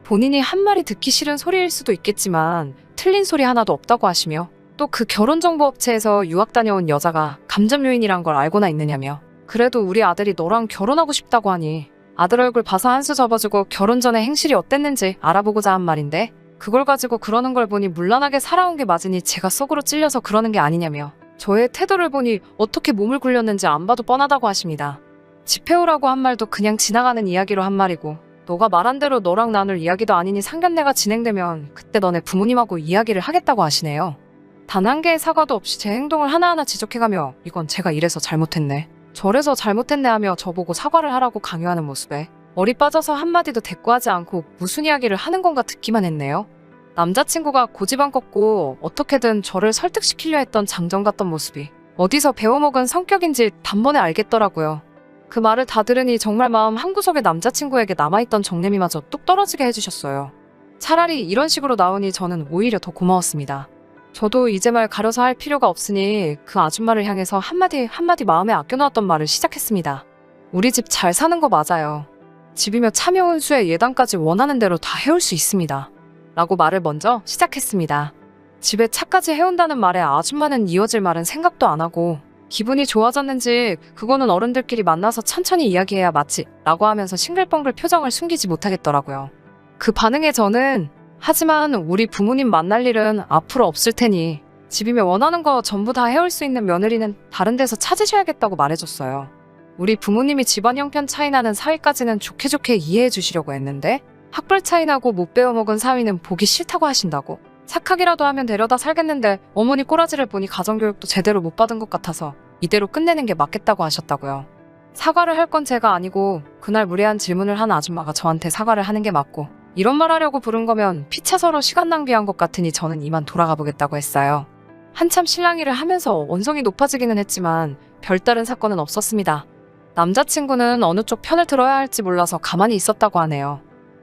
본인이 한 말이 듣기 싫은 소리일 수도 있겠지만 틀린 소리 하나도 없다고 하시며 또 그 결혼정보업체에서 유학 다녀온 여자가 감점 요인이란 걸 알고나 있느냐며 그래도 우리 아들이 너랑 결혼하고 싶다고 하니 아들 얼굴 봐서 한 수 접어주고 결혼 전에 행실이 어땠는지 알아보고자 한 말인데 그걸 가지고 그러는 걸 보니 문란하게 살아온 게 맞으니 제가 속으로 찔려서 그러는 게 아니냐며 저의 태도를 보니 어떻게 몸을 굴렸는지 안 봐도 뻔하다고 하십니다. 집 해오라고 한 말도 그냥 지나가는 이야기로 한 말이고 너가 말한 대로 너랑 나눌 이야기도 아니니 상견례가 진행되면 그때 너네 부모님하고 이야기를 하겠다고 하시네요. 단 한 개의 사과도 없이 제 행동을 하나하나 지적해가며 이건 제가 이래서 잘못했네, 저래서 잘못했네 하며 저보고 사과를 하라고 강요하는 모습에 머리 빠져서 한마디도 대꾸하지 않고 무슨 이야기를 하는 건가 듣기만 했네요. 남자친구가 고집안 꺾고 어떻게든 저를 설득시키려 했던 장정 같던 모습이 어디서 배워먹은 성격인지 단번에 알겠더라고요. 그 말을 다 들으니 정말 마음 한구석에 남자친구에게 남아있던 정내미마저 뚝 떨어지게 해주셨어요. 차라리 이런 식으로 나오니 저는 오히려 더 고마웠습니다. 저도 이제 말 가려서 할 필요가 없으니 그 아줌마를 향해서 한마디 마음에 아껴놓았던 말을 시작했습니다. 우리 집 잘 사는 거 맞아요. 집이며 참여 운수에 예단까지 원하는 대로 다 해올 수 있습니다. 라고 말을 먼저 시작했습니다. 집에 차까지 해온다는 말에 아줌마는 이어질 말은 생각도 안 하고 기분이 좋아졌는지 그거는 어른들끼리 만나서 천천히 이야기해야 맞지 라고 하면서 싱글벙글 표정을 숨기지 못하겠더라고요. 그 반응에 저는 하지만 우리 부모님 만날 일은 앞으로 없을 테니 집이며 원하는 거 전부 다 해올 수 있는 며느리는 다른 데서 찾으셔야겠다고 말해줬어요. 우리 부모님이 집안 형편 차이 나는 사위까지는 좋게 이해해 주시려고 했는데 학벌 차이 나고 못 배워먹은 사위는 보기 싫다고 하신다고. 착하기라도 하면 데려다 살겠는데 어머니 꼬라지를 보니 가정교육도 제대로 못 받은 것 같아서 이대로 끝내는 게 맞겠다고 하셨다고요. 사과를 할 건 제가 아니고 그날 무례한 질문을 한 아줌마가 저한테 사과를 하는 게 맞고 이런 말 하려고 부른 거면 피차 서로 시간 낭비한 것 같으니 저는 이만 돌아가 보겠다고 했어요. 한참 실랑이를 하면서 언성이 높아지기는 했지만 별다른 사건은 없었습니다. 남자친구는 어느 쪽 편을 들어야 할지 몰라서 가만히 있었다고 하네요.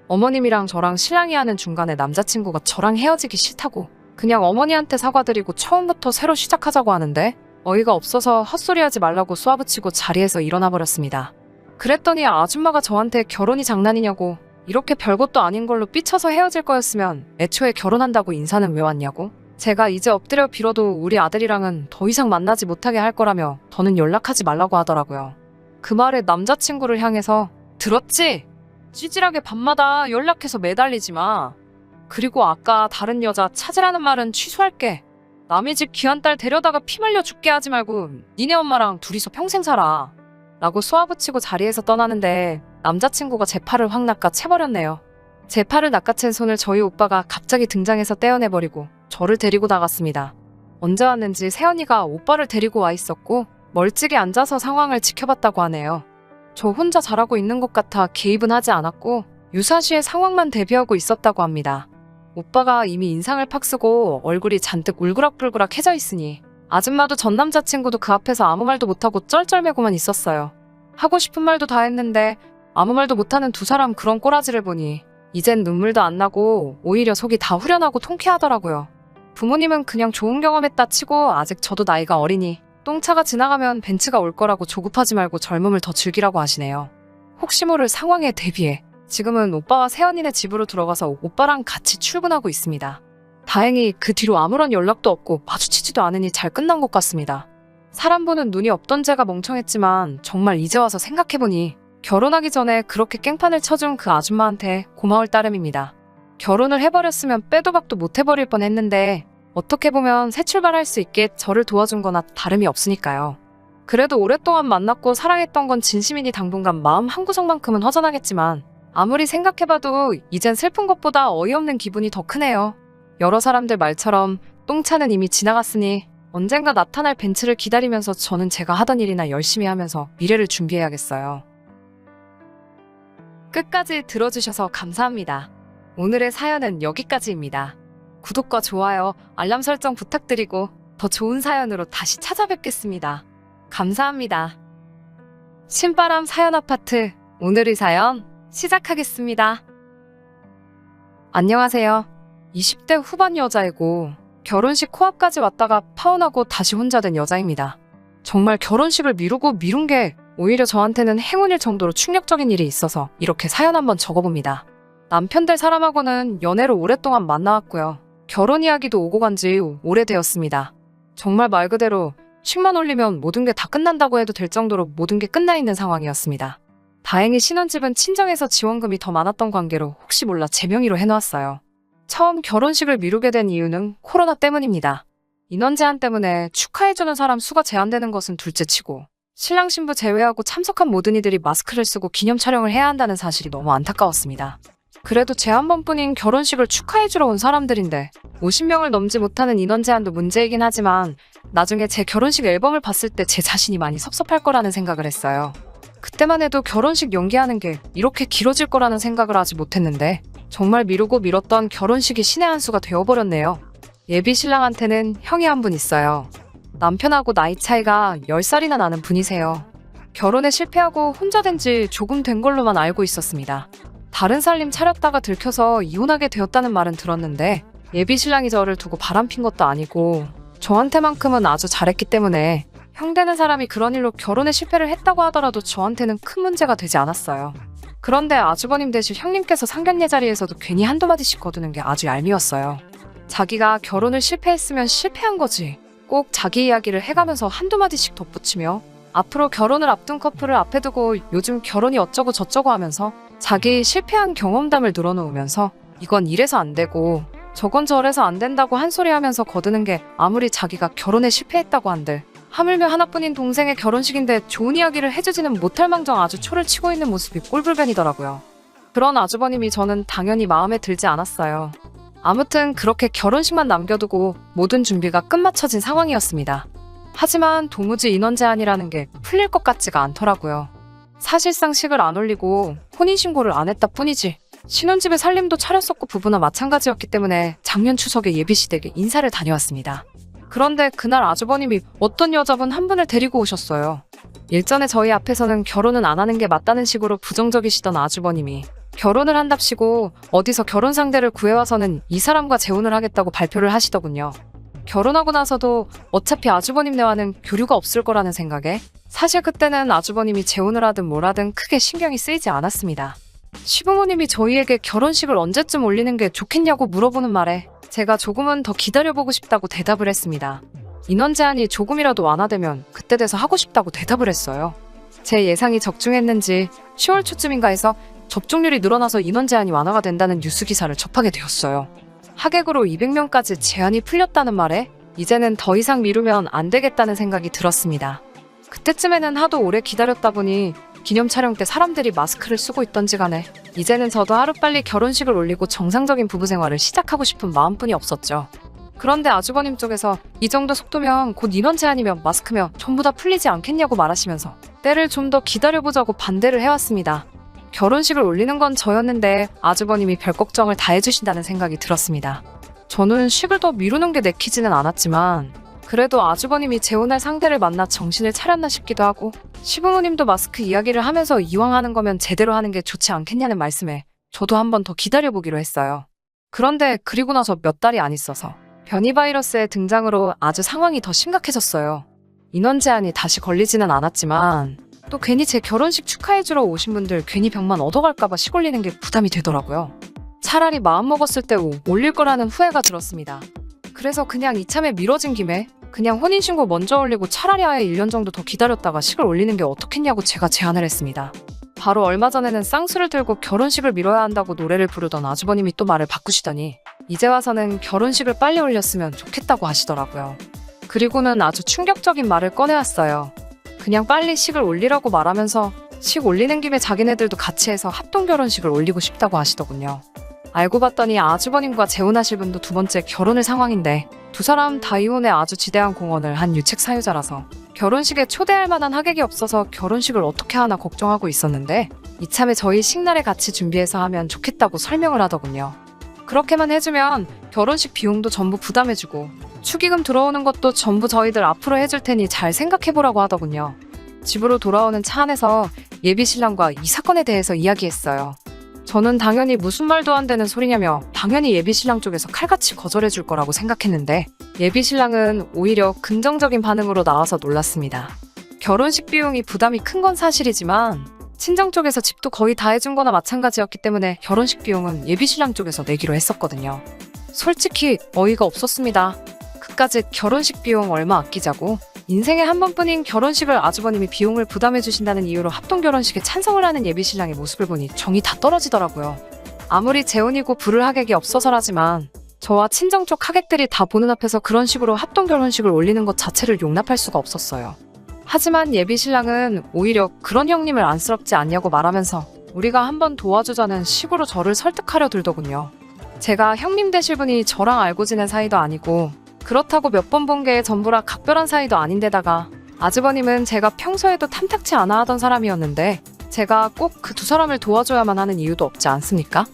어머님이랑 저랑 실랑이하는 중간에 남자친구가 저랑 헤어지기 싫다고 그냥 어머니한테 사과드리고 처음부터 새로 시작하자고 하는데 어이가 없어서 헛소리하지 말라고 쏘아붙이고 자리에서 일어나 버렸습니다. 그랬더니 아줌마가 저한테 결혼이 장난이냐고, 이렇게 별것도 아닌 걸로 삐쳐서 헤어질 거였으면 애초에 결혼한다고 인사는 왜 왔냐고, 제가 이제 엎드려 빌어도 우리 아들이랑은 더 이상 만나지 못하게 할 거라며 더는 연락하지 말라고 하더라고요. 그 말에 남자친구를 향해서 들었지? 찌질하게 밤마다 연락해서 매달리지 마. 그리고 아까 다른 여자 찾으라는 말은 취소할게. 남의 집 귀한 딸 데려다가 피 말려 죽게 하지 말고 니네 엄마랑 둘이서 평생 살아. 라고 쏘아붙이고 자리에서 떠나는데 남자친구가 제 팔을 확 낚아채버렸네요. 제 팔을 낚아챈 손을 저희 오빠가 갑자기 등장해서 떼어내버리고 저를 데리고 나갔습니다. 언제 왔는지 새언니가 오빠를 데리고 와 있었고 멀찍이 앉아서 상황을 지켜봤다고 하네요. 저 혼자 잘하고 있는 것 같아 개입은 하지 않았고 유사시에 상황만 대비하고 있었다고 합니다. 오빠가 이미 인상을 팍 쓰고 얼굴이 잔뜩 울그락불그락 해져 있으니 아줌마도 전 남자친구도 그 앞에서 아무 말도 못하고 쩔쩔매고만 있었어요. 하고 싶은 말도 다 했는데 아무 말도 못하는 두 사람 그런 꼬라지를 보니 이젠 눈물도 안 나고 오히려 속이 다 후련하고 통쾌하더라고요. 부모님은 그냥 좋은 경험했다 치고 아직 저도 나이가 어리니 똥차가 지나가면 벤츠가 올 거라고 조급하지 말고 젊음을 더 즐기라고 하시네요. 혹시 모를 상황에 대비해 지금은 오빠와 새언니네 집으로 들어가서 오빠랑 같이 출근하고 있습니다. 다행히 그 뒤로 아무런 연락도 없고 마주치지도 않으니 잘 끝난 것 같습니다. 사람 보는 눈이 없던 제가 멍청했지만 정말 이제 와서 생각해보니 결혼하기 전에 그렇게 깽판을 쳐준 그 아줌마한테 고마울 따름입니다. 결혼을 해버렸으면 빼도 박도 못 해버릴 뻔했는데 어떻게 보면 새 출발할 수 있게 저를 도와준 거나 다름이 없으니까요. 그래도 오랫동안 만났고 사랑했던 건 진심이니 당분간 마음 한구석만큼은 허전하겠지만 아무리 생각해봐도 이젠 슬픈 것보다 어이없는 기분이 더 크네요. 여러 사람들 말처럼 똥차는 이미 지나갔으니 언젠가 나타날 벤츠를 기다리면서 저는 제가 하던 일이나 열심히 하면서 미래를 준비해야겠어요. 끝까지 들어주셔서 감사합니다. 오늘의 사연은 여기까지입니다. 구독과 좋아요, 알람 설정 부탁드리고 더 좋은 사연으로 다시 찾아뵙겠습니다. 감사합니다. 신바람 사연 아파트, 오늘의 사연 시작하겠습니다. 안녕하세요. 20대 후반 여자이고 결혼식 코앞까지 왔다가 파혼하고 다시 혼자 된 여자입니다. 정말 결혼식을 미루고 미룬 게 오히려 저한테는 행운일 정도로 충격적인 일이 있어서 이렇게 사연 한번 적어봅니다. 남편 될 사람하고는 연애를 오랫동안 만나왔고요. 결혼 이야기도 오고 간 지 오래되었습니다. 정말 말 그대로 씩만 올리면 모든 게 다 끝난다고 해도 될 정도로 모든 게 끝나 있는 상황이었습니다. 다행히 신혼집은 친정에서 지원금이 더 많았던 관계로 혹시 몰라 제 명의로 해놓았어요. 처음 결혼식을 미루게 된 이유는 코로나 때문입니다. 인원 제한 때문에 축하해주는 사람 수가 제한되는 것은 둘째치고 신랑 신부 제외하고 참석한 모든 이들이 마스크를 쓰고 기념 촬영을 해야 한다는 사실이 너무 안타까웠습니다. 그래도 제 한 번뿐인 결혼식을 축하해주러 온 사람들인데 50명을 넘지 못하는 인원 제한도 문제이긴 하지만 나중에 제 결혼식 앨범을 봤을 때 제 자신이 많이 섭섭할 거라는 생각을 했어요. 그때만 해도 결혼식 연기하는 게 이렇게 길어질 거라는 생각을 하지 못했는데 정말 미루고 미뤘던 결혼식이 신의 한 수가 되어버렸네요. 예비 신랑한테는 형이 한 분 있어요. 남편하고 나이 차이가 10살이나 나는 분이세요. 결혼에 실패하고 혼자 된 지 조금 된 걸로만 알고 있었습니다. 다른 살림 차렸다가 들켜서 이혼하게 되었다는 말은 들었는데 예비 신랑이 저를 두고 바람핀 것도 아니고 저한테만큼은 아주 잘했기 때문에 형 되는 사람이 그런 일로 결혼에 실패를 했다고 하더라도 저한테는 큰 문제가 되지 않았어요. 그런데 아주버님 되실 형님께서 상견례 자리에서도 괜히 한두 마디씩 거두는 게 아주 얄미웠어요. 자기가 결혼을 실패했으면 실패한 거지. 꼭 자기 이야기를 해가면서 한두 마디씩 덧붙이며 앞으로 결혼을 앞둔 커플을 앞에 두고 요즘 결혼이 어쩌고 저쩌고 하면서 자기 실패한 경험담을 늘어놓으면서 이건 이래서 안 되고 저건 저래서 안 된다고 한 소리 하면서 거드는 게 아무리 자기가 결혼에 실패했다고 한들 하물며 하나뿐인 동생의 결혼식인데 좋은 이야기를 해주지는 못할 망정 아주 초를 치고 있는 모습이 꼴불견이더라고요. 그런 아주버님이 저는 당연히 마음에 들지 않았어요. 아무튼 그렇게 결혼식만 남겨두고 모든 준비가 끝마쳐진 상황이었습니다. 하지만 도무지 인원 제한이라는 게 풀릴 것 같지가 않더라고요. 사실상 식을 안 올리고 혼인신고를 안 했다 뿐이지 신혼집에 살림도 차렸었고 부부나 마찬가지였기 때문에 작년 추석에 예비시댁에 인사를 다녀왔습니다. 그런데 그날 아주버님이 어떤 여자분 한 분을 데리고 오셨어요. 일전에 저희 앞에서는 결혼은 안 하는 게 맞다는 식으로 부정적이시던 아주버님이 결혼을 한답시고 어디서 결혼 상대를 구해와서는 이 사람과 재혼을 하겠다고 발표를 하시더군요. 결혼하고 나서도 어차피 아주버님네와는 교류가 없을 거라는 생각에 사실 그때는 아주버님이 재혼을 하든 뭘 하든 크게 신경이 쓰이지 않았습니다. 시부모님이 저희에게 결혼식을 언제쯤 올리는 게 좋겠냐고 물어보는 말에 제가 조금은 더 기다려보고 싶다고 대답을 했습니다. 인원 제한이 조금이라도 완화되면 그때 돼서 하고 싶다고 대답을 했어요. 제 예상이 적중했는지 10월 초쯤인가 해서 접종률이 늘어나서 인원 제한이 완화가 된다는 뉴스 기사를 접하게 되었어요. 하객으로 200명까지 제한이 풀렸다는 말에 이제는 더 이상 미루면 안 되겠다는 생각이 들었습니다. 그때쯤에는 하도 오래 기다렸다 보니 기념 촬영 때 사람들이 마스크를 쓰고 있던지 간에 이제는 저도 하루빨리 결혼식을 올리고 정상적인 부부 생활을 시작하고 싶은 마음뿐이 없었죠. 그런데 아주버님 쪽에서 이 정도 속도면 곧 인원 제한이면 마스크면 전부 다 풀리지 않겠냐고 말하시면서 때를 좀 더 기다려보자고 반대를 해왔습니다. 결혼식을 올리는 건 저였는데 아주버님이 별 걱정을 다 해주신다는 생각이 들었습니다. 저는 식을 더 미루는 게 내키지는 않았지만 그래도 아주버님이 재혼할 상대를 만나 정신을 차렸나 싶기도 하고 시부모님도 마스크 이야기를 하면서 이왕 하는 거면 제대로 하는 게 좋지 않겠냐는 말씀에 저도 한 번 더 기다려보기로 했어요. 그런데 그리고 나서 몇 달이 안 있어서 변이 바이러스의 등장으로 아주 상황이 더 심각해졌어요. 인원 제한이 다시 걸리지는 않았지만 또 괜히 제 결혼식 축하해주러 오신 분들 괜히 병만 얻어갈까봐 식 올리는 게 부담이 되더라고요. 차라리 마음먹었을 때 올릴 거라는 후회가 들었습니다. 그래서 그냥 이참에 미뤄진 김에 그냥 혼인신고 먼저 올리고 차라리 아예 1년 정도 더 기다렸다가 식을 올리는 게 어떻겠냐고 제가 제안을 했습니다. 바로 얼마 전에는 쌍수를 들고 결혼식을 미뤄야 한다고 노래를 부르던 아주버님이 또 말을 바꾸시더니 이제 와서는 결혼식을 빨리 올렸으면 좋겠다고 하시더라고요. 그리고는 아주 충격적인 말을 꺼내왔어요. 그냥 빨리 식을 올리라고 말하면서 식 올리는 김에 자기네들도 같이 해서 합동결혼식을 올리고 싶다고 하시더군요. 알고 봤더니 아주버님과 재혼하실 분도 두 번째 결혼을 상황인데 두 사람 다 이혼에 아주 지대한 공헌을 한 유책 사유자라서 결혼식에 초대할 만한 하객이 없어서 결혼식을 어떻게 하나 걱정하고 있었는데 이참에 저희 식날에 같이 준비해서 하면 좋겠다고 설명을 하더군요. 그렇게만 해주면 결혼식 비용도 전부 부담해주고 축의금 들어오는 것도 전부 저희들 앞으로 해줄 테니 잘 생각해보라고 하더군요. 집으로 돌아오는 차 안에서 예비 신랑과 이 사건에 대해서 이야기했어요. 저는 당연히 무슨 말도 안 되는 소리냐며 당연히 예비 신랑 쪽에서 칼같이 거절해줄 거라고 생각했는데 예비 신랑은 오히려 긍정적인 반응으로 나와서 놀랐습니다. 결혼식 비용이 부담이 큰 건 사실이지만 친정 쪽에서 집도 거의 다 해준 거나 마찬가지였기 때문에 결혼식 비용은 예비 신랑 쪽에서 내기로 했었거든요. 솔직히 어이가 없었습니다. 그까짓 결혼식 비용 얼마 아끼자고 인생에 한 번뿐인 결혼식을 아주버님이 비용을 부담해 주신다는 이유로 합동결혼식에 찬성을 하는 예비신랑의 모습을 보니 정이 다 떨어지더라고요. 아무리 재혼이고 부를 하객이 없어서라지만 저와 친정 쪽 하객들이 다 보는 앞에서 그런 식으로 합동결혼식을 올리는 것 자체를 용납할 수가 없었어요. 하지만 예비신랑은 오히려 그런 형님을 안쓰럽지 않냐고 말하면서 우리가 한번 도와주자는 식으로 저를 설득하려 들더군요. 제가 형님 되실 분이 저랑 알고 지낸 사이도 아니고 그렇다고 몇 번 본 게 전부라 각별한 사이도 아닌데다가 아주버님은 제가 평소에도 탐탁치 않아 하던 사람이었는데 제가 꼭 그 두 사람을 도와줘야만 하는 이유도 없지 않습니까?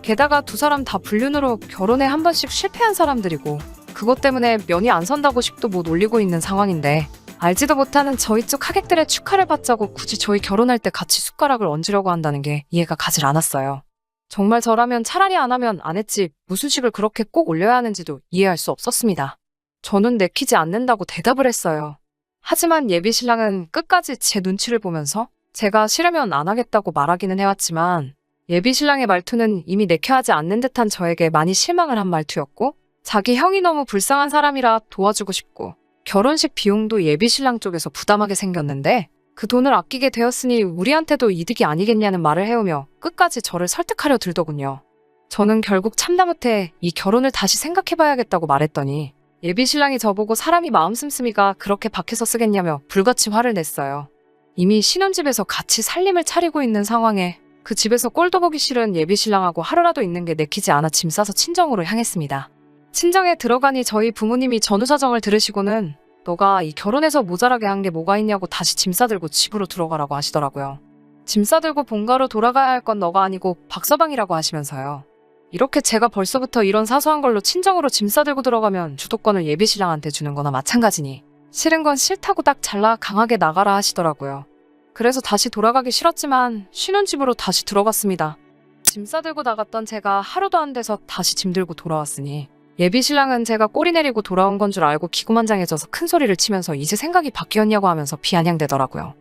게다가 두 사람 다 불륜으로 결혼에 한 번씩 실패한 사람들이고 그것 때문에 면이 안 선다고식도 못 올리고 있는 상황인데 알지도 못하는 저희 쪽 하객들의 축하를 받자고 굳이 저희 결혼할 때 같이 숟가락을 얹으려고 한다는 게 이해가 가질 않았어요. 정말 저라면 차라리 안 하면 안 했지 무슨 식을 그렇게 꼭 올려야 하는지도 이해할 수 없었습니다. 저는 내키지 않는다고 대답을 했어요. 하지만 예비신랑은 끝까지 제 눈치를 보면서 제가 싫으면 안 하겠다고 말하기는 해왔지만 예비신랑의 말투는 이미 내켜하지 않는 듯한 저에게 많이 실망을 한 말투였고 자기 형이 너무 불쌍한 사람이라 도와주고 싶고 결혼식 비용도 예비신랑 쪽에서 부담하게 생겼는데 그 돈을 아끼게 되었으니 우리한테도 이득이 아니겠냐는 말을 해오며 끝까지 저를 설득하려 들더군요. 저는 결국 참다 못해 이 결혼을 다시 생각해봐야겠다고 말했더니 예비신랑이 저보고 사람이 마음 씀씀이가 그렇게 박해서 쓰겠냐며 불같이 화를 냈어요. 이미 신혼집에서 같이 살림을 차리고 있는 상황에 그 집에서 꼴도 보기 싫은 예비신랑하고 하루라도 있는 게 내키지 않아 짐 싸서 친정으로 향했습니다. 친정에 들어가니 저희 부모님이 전후 사정을 들으시고는 너가 이 결혼해서 모자라게 한 게 뭐가 있냐고 다시 짐 싸들고 집으로 들어가라고 하시더라고요. 짐 싸들고 본가로 돌아가야 할 건 너가 아니고 박서방이라고 하시면서요. 이렇게 제가 벌써부터 이런 사소한 걸로 친정으로 짐 싸들고 들어가면 주도권을 예비신랑한테 주는 거나 마찬가지니 싫은 건 싫다고 딱 잘라 강하게 나가라 하시더라고요. 그래서 다시 돌아가기 싫었지만 신혼집으로 다시 들어갔습니다. 짐 싸들고 나갔던 제가 하루도 안 돼서 다시 짐 들고 돌아왔으니 예비신랑은 제가 꼬리 내리고 돌아온 건 줄 알고 기구만장해져서 큰 소리를 치면서 이제 생각이 바뀌었냐고 하면서 비아냥대더라고요.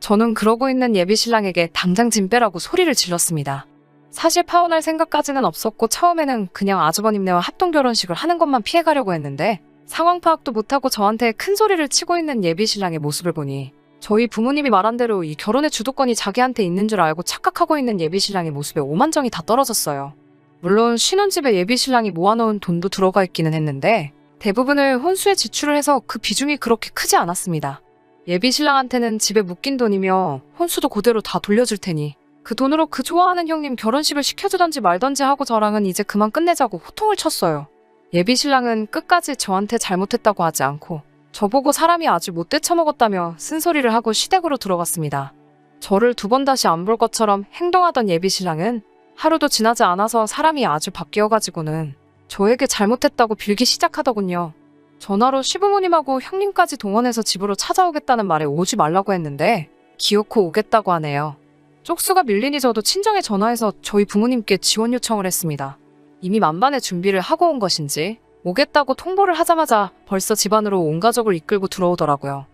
저는 그러고 있는 예비신랑에게 당장 짐 빼라고 소리를 질렀습니다. 사실 파혼할 생각까지는 없었고 처음에는 그냥 아주버님네와 합동결혼식을 하는 것만 피해가려고 했는데 상황 파악도 못하고 저한테 큰 소리를 치고 있는 예비신랑의 모습을 보니 저희 부모님이 말한 대로 이 결혼의 주도권이 자기한테 있는 줄 알고 착각하고 있는 예비신랑의 모습에 오만정이 다 떨어졌어요. 물론 신혼집에 예비신랑이 모아놓은 돈도 들어가 있기는 했는데 대부분을 혼수에 지출을 해서 그 비중이 그렇게 크지 않았습니다. 예비신랑한테는 집에 묶인 돈이며 혼수도 그대로 다 돌려줄 테니 그 돈으로 그 좋아하는 형님 결혼식을 시켜주던지 말던지 하고 저랑은 이제 그만 끝내자고 호통을 쳤어요. 예비신랑은 끝까지 저한테 잘못했다고 하지 않고 저보고 사람이 아주 못돼 처먹었다며 쓴소리를 하고 시댁으로 들어갔습니다. 저를 두 번 다시 안 볼 것처럼 행동하던 예비신랑은 하루도 지나지 않아서 사람이 아주 바뀌어가지고는 저에게 잘못했다고 빌기 시작하더군요. 전화로 시부모님하고 형님까지 동원해서 집으로 찾아오겠다는 말에 오지 말라고 했는데 기어코 오겠다고 하네요. 쪽수가 밀리니 저도 친정에 전화해서 저희 부모님께 지원 요청을 했습니다. 이미 만반의 준비를 하고 온 것인지 오겠다고 통보를 하자마자 벌써 집안으로 온 가족을 이끌고 들어오더라고요.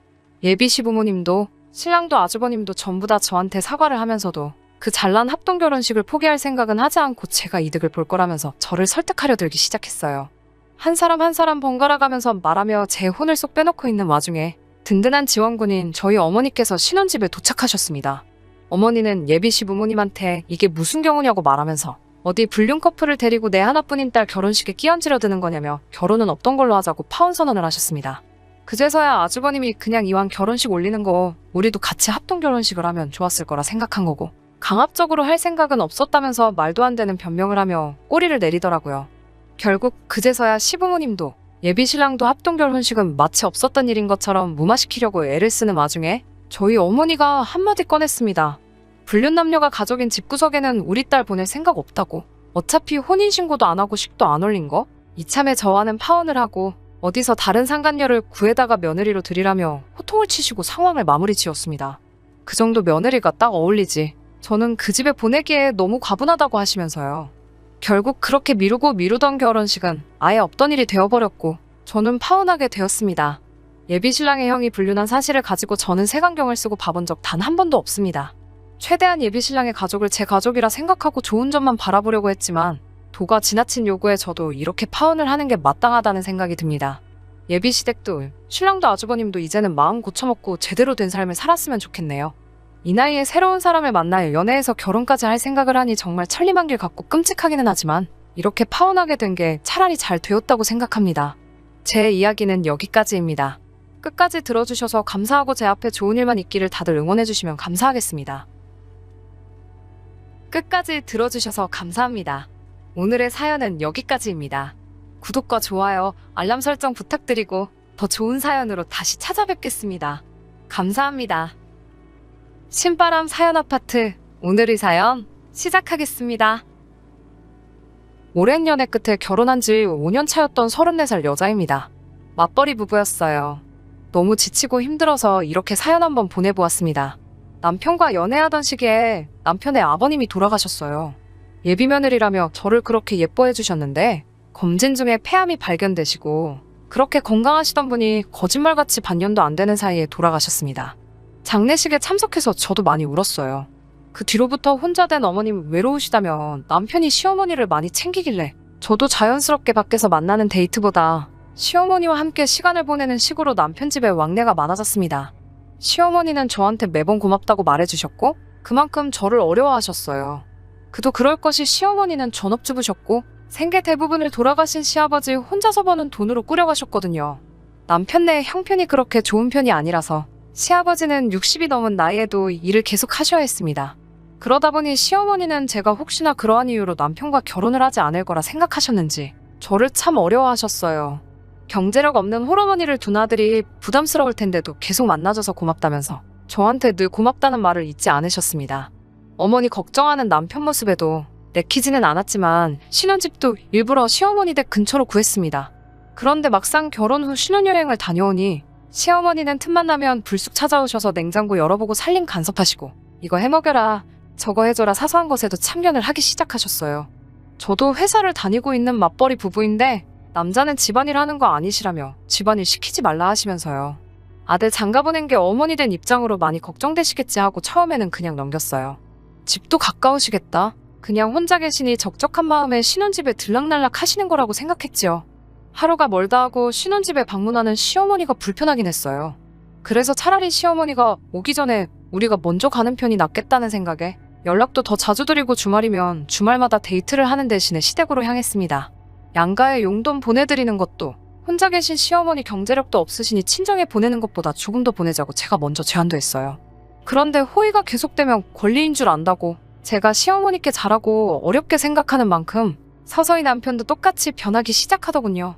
예비 시부모님도 신랑도 아주버님도 전부 다 저한테 사과를 하면서도 그 잘난 합동결혼식을 포기할 생각은 하지 않고 제가 이득을 볼 거라면서 저를 설득하려 들기 시작했어요. 한 사람 한 사람 번갈아 가면서 말하며 제 혼을 쏙 빼놓고 있는 와중에 든든한 지원군인 저희 어머니께서 신혼집에 도착하셨습니다. 어머니는 예비 시부모님한테 이게 무슨 경우냐고 말하면서 어디 불륜 커플을 데리고 내 하나뿐인 딸 결혼식에 끼얹으려 드는 거냐며 결혼은 없던 걸로 하자고 파혼 선언을 하셨습니다. 그제서야 아주버님이 그냥 이왕 결혼식 올리는 거 우리도 같이 합동 결혼식을 하면 좋았을 거라 생각한 거고 강압적으로 할 생각은 없었다면서 말도 안 되는 변명을 하며 꼬리를 내리더라고요. 결국 그제서야 시부모님도 예비신랑도 합동 결혼식은 마치 없었던 일인 것처럼 무마시키려고 애를 쓰는 와중에 저희 어머니가 한마디 꺼냈습니다. 불륜 남녀가 가족인 집구석에는 우리 딸 보낼 생각 없다고. 어차피 혼인신고도 안 하고 식도 안 올린 거? 이참에 저와는 파혼을 하고 어디서 다른 상간녀를 구해다가 며느리로 들이라며 호통을 치시고 상황을 마무리 지었습니다. 그 정도 며느리가 딱 어울리지. 저는 그 집에 보내기에 너무 과분하다고 하시면서요. 결국 그렇게 미루고 미루던 결혼식은 아예 없던 일이 되어버렸고 저는 파혼하게 되었습니다. 예비신랑의 형이 불륜한 사실을 가지고 저는 색안경을 쓰고 봐본 적 단 한 번도 없습니다. 최대한 예비신랑의 가족을 제 가족이라 생각하고 좋은 점만 바라보려고 했지만 도가 지나친 요구에 저도 이렇게 파혼을 하는 게 마땅하다는 생각이 듭니다. 예비시댁도 신랑도 아주버님도 이제는 마음 고쳐먹고 제대로 된 삶을 살았으면 좋겠네요. 이 나이에 새로운 사람을 만나 연애해서 결혼까지 할 생각을 하니 정말 천리만길 같고 끔찍하기는 하지만 이렇게 파혼하게 된 게 차라리 잘 되었다고 생각합니다. 제 이야기는 여기까지입니다. 끝까지 들어주셔서 감사하고 제 앞에 좋은 일만 있기를 다들 응원해주시면 감사하겠습니다. 끝까지 들어주셔서 감사합니다. 오늘의 사연은 여기까지입니다. 구독과 좋아요, 알람 설정 부탁드리고 더 좋은 사연으로 다시 찾아뵙겠습니다. 감사합니다. 신바람 사연 아파트, 오늘의 사연 시작하겠습니다. 오랜 연애 끝에 결혼한 지 5년 차였던 34살 여자입니다. 맞벌이 부부였어요. 너무 지치고 힘들어서 이렇게 사연 한번 보내보았습니다. 남편과 연애하던 시기에 남편의 아버님이 돌아가셨어요. 예비 며느리라며 저를 그렇게 예뻐해 주셨는데 검진 중에 폐암이 발견되시고 그렇게 건강하시던 분이 거짓말같이 반년도 안 되는 사이에 돌아가셨습니다. 장례식에 참석해서 저도 많이 울었어요. 그 뒤로부터 혼자 된 어머님 외로우시다며 남편이 시어머니를 많이 챙기길래 저도 자연스럽게 밖에서 만나는 데이트보다 시어머니와 함께 시간을 보내는 식으로 남편 집에 왕래가 많아졌습니다. 시어머니는 저한테 매번 고맙다고 말해주셨고 그만큼 저를 어려워하셨어요. 그도 그럴 것이 시어머니는 전업주부셨고 생계 대부분을 돌아가신 시아버지 혼자서 버는 돈으로 꾸려가셨거든요. 남편 내 형편이 그렇게 좋은 편이 아니라서 시아버지는 60이 넘은 나이에도 일을 계속 하셔야 했습니다. 그러다 보니 시어머니는 제가 혹시나 그러한 이유로 남편과 결혼을 하지 않을 거라 생각하셨는지 저를 참 어려워하셨어요. 경제력 없는 홀어머니를 둔 아들이 부담스러울 텐데도 계속 만나줘서 고맙다면서 저한테 늘 고맙다는 말을 잊지 않으셨습니다. 어머니 걱정하는 남편 모습에도 내키지는 않았지만 신혼집도 일부러 시어머니 댁 근처로 구했습니다. 그런데 막상 결혼 후 신혼여행을 다녀오니 시어머니는 틈만 나면 불쑥 찾아오셔서 냉장고 열어보고 살림 간섭하시고 이거 해먹여라 저거 해줘라 사소한 것에도 참견을 하기 시작하셨어요. 저도 회사를 다니고 있는 맞벌이 부부인데 남자는 집안일 하는 거 아니시라며 집안일 시키지 말라 하시면서요. 아들 장가 보낸 게 어머니 된 입장으로 많이 걱정되시겠지 하고 처음에는 그냥 넘겼어요. 집도 가까우시겠다. 그냥 혼자 계시니 적적한 마음에 신혼집에 들락날락 하시는 거라고 생각했지요. 하루가 멀다 하고 신혼집에 방문하는 시어머니가 불편하긴 했어요. 그래서 차라리 시어머니가 오기 전에 우리가 먼저 가는 편이 낫겠다는 생각에 연락도 더 자주 드리고 주말이면 주말마다 데이트를 하는 대신에 시댁으로 향했습니다. 양가에 용돈 보내드리는 것도 혼자 계신 시어머니 경제력도 없으시니 친정에 보내는 것보다 조금 더 보내자고 제가 먼저 제안도 했어요. 그런데 호의가 계속되면 권리인 줄 안다고 제가 시어머니께 잘하고 어렵게 생각하는 만큼 서서히 남편도 똑같이 변하기 시작하더군요.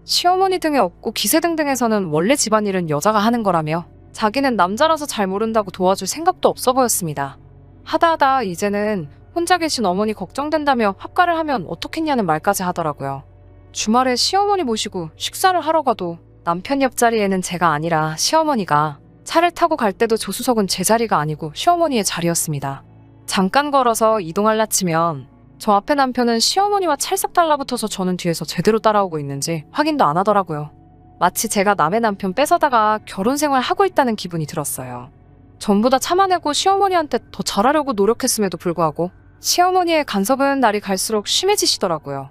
시어머니 등에 업고 기세등등에서는 원래 집안일은 여자가 하는 거라며 자기는 남자라서 잘 모른다고 도와줄 생각도 없어 보였습니다. 하다하다 이제는 혼자 계신 어머니 걱정된다며 합가를 하면 어떻겠냐는 말까지 하더라고요. 주말에 시어머니 모시고 식사를 하러 가도 남편 옆자리에는 제가 아니라 시어머니가 차를 타고 갈 때도 조수석은 제 자리가 아니고 시어머니의 자리였습니다. 잠깐 걸어서 이동할라 치면 저 앞에 남편은 시어머니와 찰싹 달라붙어서 저는 뒤에서 제대로 따라오고 있는지 확인도 안 하더라고요. 마치 제가 남의 남편 뺏어다가 결혼 생활 하고 있다는 기분이 들었어요. 전부 다 참아내고 시어머니한테 더 잘하려고 노력했음에도 불구하고 시어머니의 간섭은 날이 갈수록 심해지시더라고요.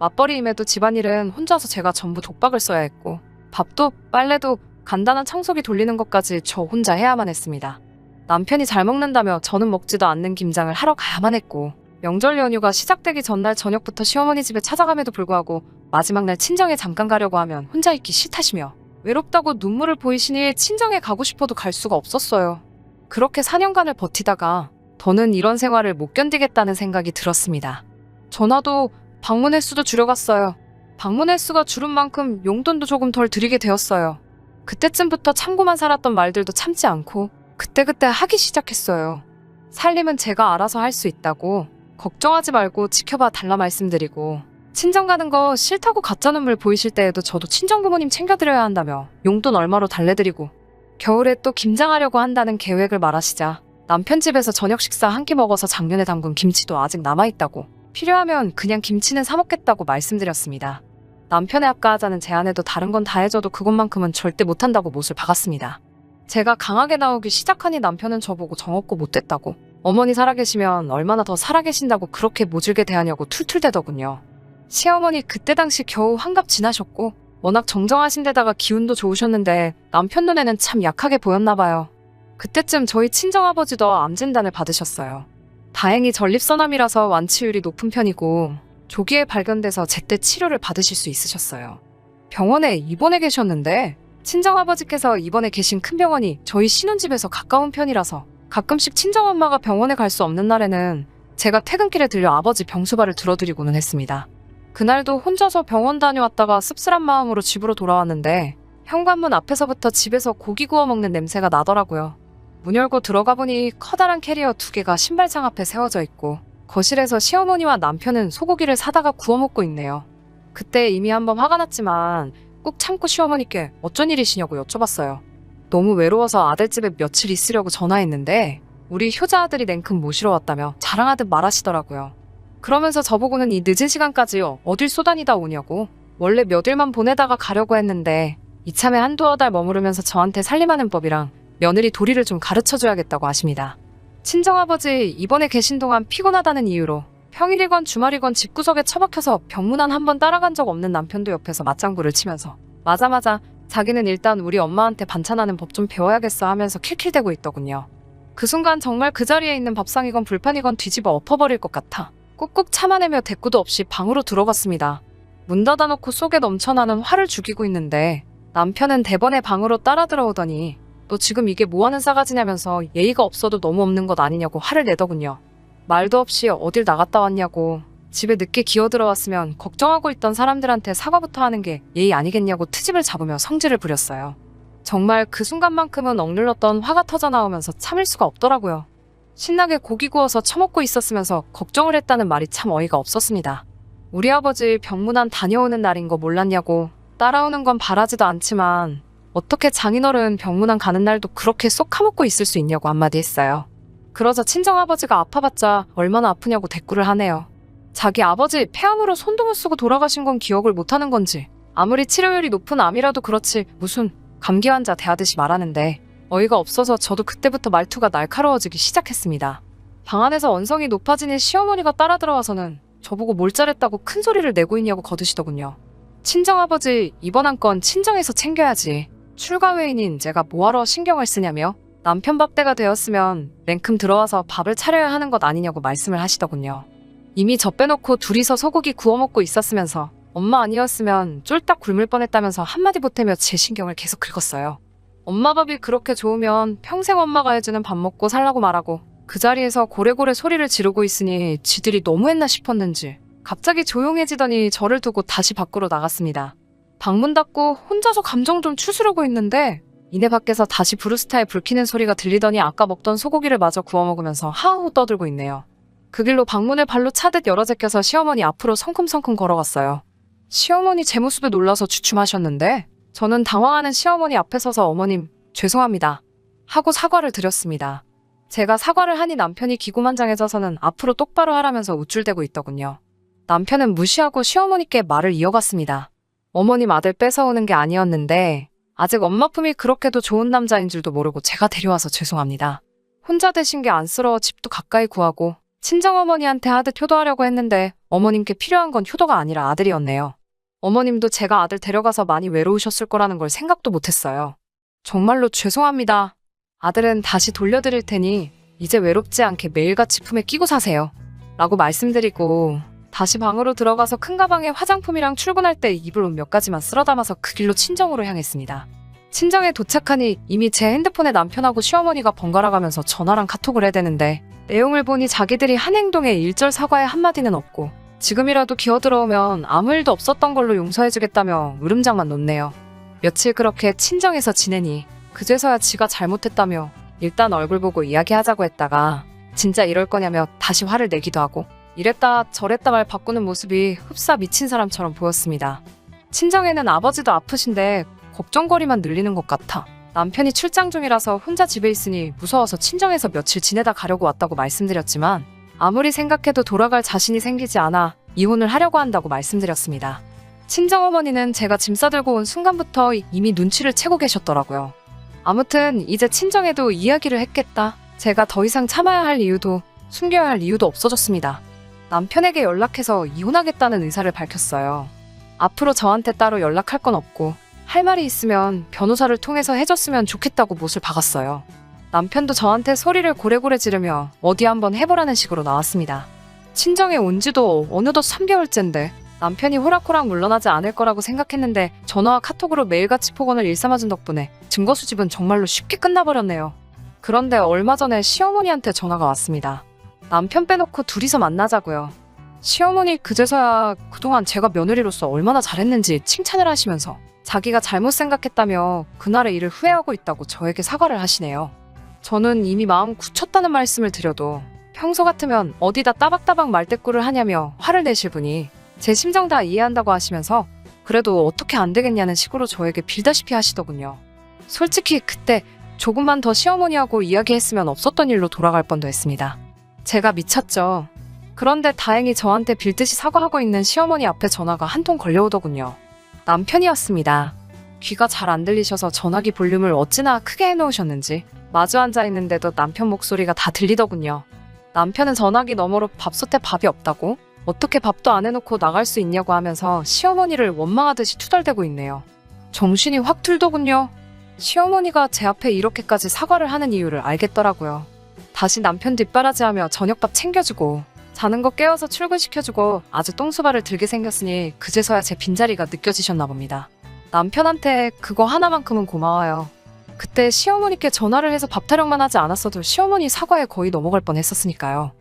맞벌이임에도 집안일은 혼자서 제가 전부 독박을 써야 했고 밥도 빨래도 간단한 청소기 돌리는 것까지 저 혼자 해야만 했습니다. 남편이 잘 먹는다며 저는 먹지도 않는 김장을 하러 가야만 했고 명절 연휴가 시작되기 전날 저녁부터 시어머니 집에 찾아감에도 불구하고 마지막 날 친정에 잠깐 가려고 하면 혼자 있기 싫다시며 외롭다고 눈물을 보이시니 친정에 가고 싶어도 갈 수가 없었어요. 그렇게 4년간을 버티다가 더는 이런 생활을 못 견디겠다는 생각이 들었습니다. 전화도 방문 횟수도 줄여갔어요. 방문 횟수가 줄은 만큼 용돈도 조금 덜 드리게 되었어요. 그때쯤부터 참고만 살았던 말들도 참지 않고 그때그때 하기 시작했어요. 살림은 제가 알아서 할 수 있다고 걱정하지 말고 지켜봐 달라 말씀드리고 친정 가는 거 싫다고 가짜 눈물 보이실 때에도 저도 친정 부모님 챙겨드려야 한다며 용돈 얼마로 달래드리고 겨울에 또 김장하려고 한다는 계획을 말하시자 남편 집에서 저녁 식사 한 끼 먹어서 작년에 담근 김치도 아직 남아있다고 필요하면 그냥 김치는 사 먹겠다고 말씀드렸습니다. 남편의 아까 하자는 제안에도 다른 건 다 해줘도 그것만큼은 절대 못한다고 못을 박았습니다. 제가 강하게 나오기 시작하니 남편은 저보고 정없고 못됐다고 어머니 살아계시면 얼마나 더 살아계신다고 그렇게 모질게 대하냐고 툴툴대더군요. 시어머니 그때 당시 겨우 환갑 지나셨고 워낙 정정하신 데다가 기운도 좋으셨는데 남편 눈에는 참 약하게 보였나 봐요. 그때쯤 저희 친정아버지도 암 진단을 받으셨어요. 다행히 전립선암이라서 완치율이 높은 편이고 조기에 발견돼서 제때 치료를 받으실 수 있으셨어요. 병원에 입원해 계셨는데 친정아버지께서 입원해 계신 큰 병원이 저희 신혼집에서 가까운 편이라서 가끔씩 친정엄마가 병원에 갈 수 없는 날에는 제가 퇴근길에 들려 아버지 병수발을 들어드리고는 했습니다. 그날도 혼자서 병원 다녀왔다가 씁쓸한 마음으로 집으로 돌아왔는데 현관문 앞에서부터 집에서 고기 구워 먹는 냄새가 나더라고요. 문 열고 들어가 보니 커다란 캐리어 2개가 신발장 앞에 세워져 있고 거실에서 시어머니와 남편은 소고기를 사다가 구워 먹고 있네요. 그때 이미 한번 화가 났지만 꾹 참고 시어머니께 어쩐 일이시냐고 여쭤봤어요. 너무 외로워서 아들집에 며칠 있으려고 전화했는데 우리 효자 아들이 냉큼 모시러 왔다며 자랑하듯 말하시더라고요. 그러면서 저보고는 이 늦은 시간까지 어딜 쏘다니다 오냐고, 원래 몇 일만 보내다가 가려고 했는데 이참에 한두어 달 머무르면서 저한테 살림하는 법이랑 며느리 도리를 좀 가르쳐줘야겠다고 하십니다. 친정아버지 이번에 계신 동안 피곤하다는 이유로 평일이건 주말이건 집구석에 처박혀서 병문안 한 번 따라간 적 없는 남편도 옆에서 맞장구를 치면서 맞아 자기는 일단 우리 엄마한테 반찬하는 법 좀 배워야겠어 하면서 킬킬대고 있더군요. 그 순간 정말 그 자리에 있는 밥상이건 불판이건 뒤집어 엎어버릴 것 같아 꾹꾹 참아내며 대꾸도 없이 방으로 들어갔습니다. 문 닫아놓고 속에 넘쳐나는 화를 죽이고 있는데 남편은 대번에 방으로 따라 들어오더니 너 지금 이게 뭐하는 싸가지냐면서 예의가 없어도 너무 없는 것 아니냐고 화를 내더군요. 말도 없이 어딜 나갔다 왔냐고, 집에 늦게 기어 들어왔으면 걱정하고 있던 사람들한테 사과부터 하는 게 예의 아니겠냐고 트집을 잡으며 성질을 부렸어요. 정말 그 순간만큼은 억눌렀던 화가 터져 나오면서 참을 수가 없더라고요. 신나게 고기 구워서 처먹고 있었으면서 걱정을 했다는 말이 참 어이가 없었습니다. 우리 아버지 병문안 다녀오는 날인 거 몰랐냐고, 따라오는 건 바라지도 않지만 어떻게 장인어른 병문안 가는 날도 그렇게 쏙 까먹고 있을 수 있냐고 한마디 했어요. 그러자 친정아버지가 아파봤자 얼마나 아프냐고 대꾸를 하네요. 자기 아버지 폐암으로 손도 못 쓰고 돌아가신 건 기억을 못하는 건지, 아무리 치료율이 높은 암이라도 그렇지 무슨 감기 환자 대하듯이 말하는데 어이가 없어서 저도 그때부터 말투가 날카로워지기 시작했습니다. 방 안에서 언성이 높아지니 시어머니가 따라 들어와서는 저보고 뭘 잘했다고 큰 소리를 내고 있냐고 거드시더군요. 친정아버지 이번 한 건 친정에서 챙겨야지, 출가 외인인 제가 뭐하러 신경을 쓰냐며 남편 밥때가 되었으면 냉큼 들어와서 밥을 차려야 하는 것 아니냐고 말씀을 하시더군요. 이미 저 빼놓고 둘이서 소고기 구워 먹고 있었으면서 엄마 아니었으면 쫄딱 굶을 뻔했다면서 한마디 보태며 제 신경을 계속 긁었어요. 엄마 밥이 그렇게 좋으면 평생 엄마가 해주는 밥 먹고 살라고 말하고 그 자리에서 고래고래 소리를 지르고 있으니 지들이 너무했나 싶었는지 갑자기 조용해지더니 저를 두고 다시 밖으로 나갔습니다. 방문 닫고 혼자서 감정 좀 추스르고 있는데 이내 밖에서 다시 브루스타에 불 켜는 소리가 들리더니 아까 먹던 소고기를 마저 구워 먹으면서 하하호 떠들고 있네요. 그 길로 방문을 발로 차듯 열어 제껴서 시어머니 앞으로 성큼성큼 걸어갔어요. 시어머니 제 모습에 놀라서 주춤하셨는데 저는 당황하는 시어머니 앞에 서서 어머님 죄송합니다 하고 사과를 드렸습니다. 제가 사과를 하니 남편이 기고만장해져서는 앞으로 똑바로 하라면서 우쭐대고 있더군요. 남편은 무시하고 시어머니께 말을 이어갔습니다. 어머님 아들 뺏어오는 게 아니었는데 아직 엄마 품이 그렇게도 좋은 남자인 줄도 모르고 제가 데려와서 죄송합니다. 혼자 되신 게 안쓰러워 집도 가까이 구하고 친정어머니한테 하듯 효도하려고 했는데 어머님께 필요한 건 효도가 아니라 아들이었네요. 어머님도 제가 아들 데려가서 많이 외로우셨을 거라는 걸 생각도 못했어요. 정말로 죄송합니다. 아들은 다시 돌려드릴 테니 이제 외롭지 않게 매일같이 품에 끼고 사세요 라고 말씀드리고 다시 방으로 들어가서 큰 가방에 화장품이랑 출근할 때 입을 옷 몇 가지만 쓸어 담아서 그 길로 친정으로 향했습니다. 친정에 도착하니 이미 제 핸드폰에 남편하고 시어머니가 번갈아 가면서 전화랑 카톡을 해대는데 내용을 보니 자기들이 한 행동에 일절 사과의 한마디는 없고 지금이라도 기어들어오면 아무 일도 없었던 걸로 용서해주겠다며 으름장만 놓네요. 며칠 그렇게 친정에서 지내니 그제서야 지가 잘못했다며 일단 얼굴 보고 이야기하자고 했다가 진짜 이럴 거냐며 다시 화를 내기도 하고 이랬다 저랬다 말 바꾸는 모습이 흡사 미친 사람처럼 보였습니다. 친정에는 아버지도 아프신데 걱정거리만 늘리는 것 같아 남편이 출장 중이라서 혼자 집에 있으니 무서워서 친정에서 며칠 지내다 가려고 왔다고 말씀드렸지만 아무리 생각해도 돌아갈 자신이 생기지 않아 이혼을 하려고 한다고 말씀드렸습니다. 친정어머니는 제가 짐 싸들고 온 순간부터 이미 눈치를 채고 계셨더라고요. 아무튼 이제 친정에도 이야기를 했겠다. 제가 더 이상 참아야 할 이유도 숨겨야 할 이유도 없어졌습니다. 남편에게 연락해서 이혼하겠다는 의사를 밝혔어요. 앞으로 저한테 따로 연락할 건 없고 할 말이 있으면 변호사를 통해서 해줬으면 좋겠다고 못을 박았어요. 남편도 저한테 소리를 고래고래 지르며 어디 한번 해보라는 식으로 나왔습니다. 친정에 온 지도 어느덧 3개월째인데 남편이 호락호락 물러나지 않을 거라고 생각했는데 전화와 카톡으로 매일같이 폭언을 일삼아준 덕분에 증거 수집은 정말로 쉽게 끝나버렸네요. 그런데 얼마 전에 시어머니한테 전화가 왔습니다. 남편 빼놓고 둘이서 만나자고요. 시어머니 그제서야 그동안 제가 며느리로서 얼마나 잘했는지 칭찬을 하시면서 자기가 잘못 생각했다며 그날의 일을 후회하고 있다고 저에게 사과를 하시네요. 저는 이미 마음 굳혔다는 말씀을 드려도 평소 같으면 어디다 따박따박 말대꾸를 하냐며 화를 내실 분이 제 심정 다 이해한다고 하시면서 그래도 어떻게 안 되겠냐는 식으로 저에게 빌다시피 하시더군요. 솔직히 그때 조금만 더 시어머니하고 이야기했으면 없었던 일로 돌아갈 뻔도 했습니다. 제가 미쳤죠. 그런데 다행히 저한테 빌듯이 사과하고 있는 시어머니 앞에 전화가 한 통 걸려오더군요. 남편이었습니다. 귀가 잘 안 들리셔서 전화기 볼륨을 어찌나 크게 해놓으셨는지 마주 앉아 있는데도 남편 목소리가 다 들리더군요. 남편은 전화기 너머로 밥솥에 밥이 없다고? 어떻게 밥도 안 해놓고 나갈 수 있냐고 하면서 시어머니를 원망하듯이 투덜대고 있네요. 정신이 확 들더군요. 시어머니가 제 앞에 이렇게까지 사과를 하는 이유를 알겠더라고요. 다시 남편 뒷바라지하며 저녁밥 챙겨주고 자는 거 깨워서 출근시켜주고 아주 똥수발을 들게 생겼으니 그제서야 제 빈자리가 느껴지셨나 봅니다. 남편한테 그거 하나만큼은 고마워요. 그때 시어머니께 전화를 해서 밥 타령만 하지 않았어도 시어머니 사과에 거의 넘어갈 뻔했었으니까요.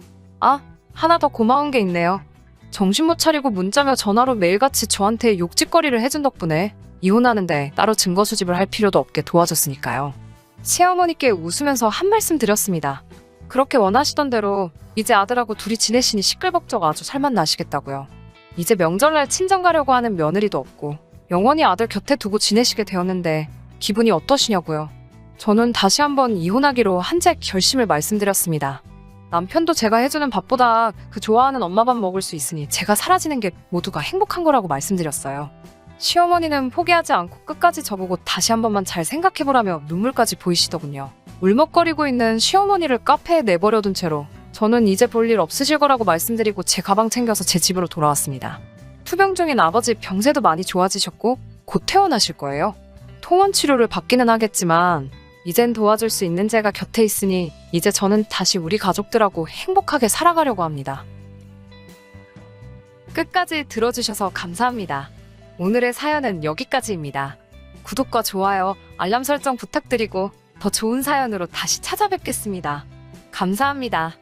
아, 하나 더 고마운 게 있네요. 정신 못 차리고 문자며 전화로 매일같이 저한테 욕짓거리를 해준 덕분에 이혼하는데 따로 증거 수집을 할 필요도 없게 도와줬으니까요. 시어머니께 웃으면서 한 말씀 드렸습니다. 그렇게 원하시던 대로 이제 아들하고 둘이 지내시니 시끌벅적 아주 살맛 나시겠다고요. 이제 명절날 친정 가려고 하는 며느리도 없고 영원히 아들 곁에 두고 지내시게 되었는데 기분이 어떠시냐고요. 저는 다시 한번 이혼하기로 한제 결심을 말씀드렸습니다. 남편도 제가 해주는 밥보다 그 좋아하는 엄마 밥 먹을 수 있으니 제가 사라지는 게 모두가 행복한 거라고 말씀드렸어요. 시어머니는 포기하지 않고 끝까지 저보고 다시 한 번만 잘 생각해보라며 눈물까지 보이시더군요. 울먹거리고 있는 시어머니를 카페에 내버려둔 채로 저는 이제 볼 일 없으실 거라고 말씀드리고 제 가방 챙겨서 제 집으로 돌아왔습니다. 투병 중인 아버지 병세도 많이 좋아지셨고 곧 퇴원하실 거예요. 통원 치료를 받기는 하겠지만 이젠 도와줄 수 있는 제가 곁에 있으니 이제 저는 다시 우리 가족들하고 행복하게 살아가려고 합니다. 끝까지 들어주셔서 감사합니다. 오늘의 사연은 여기까지입니다. 구독과 좋아요, 알람 설정 부탁드리고 더 좋은 사연으로 다시 찾아뵙겠습니다. 감사합니다.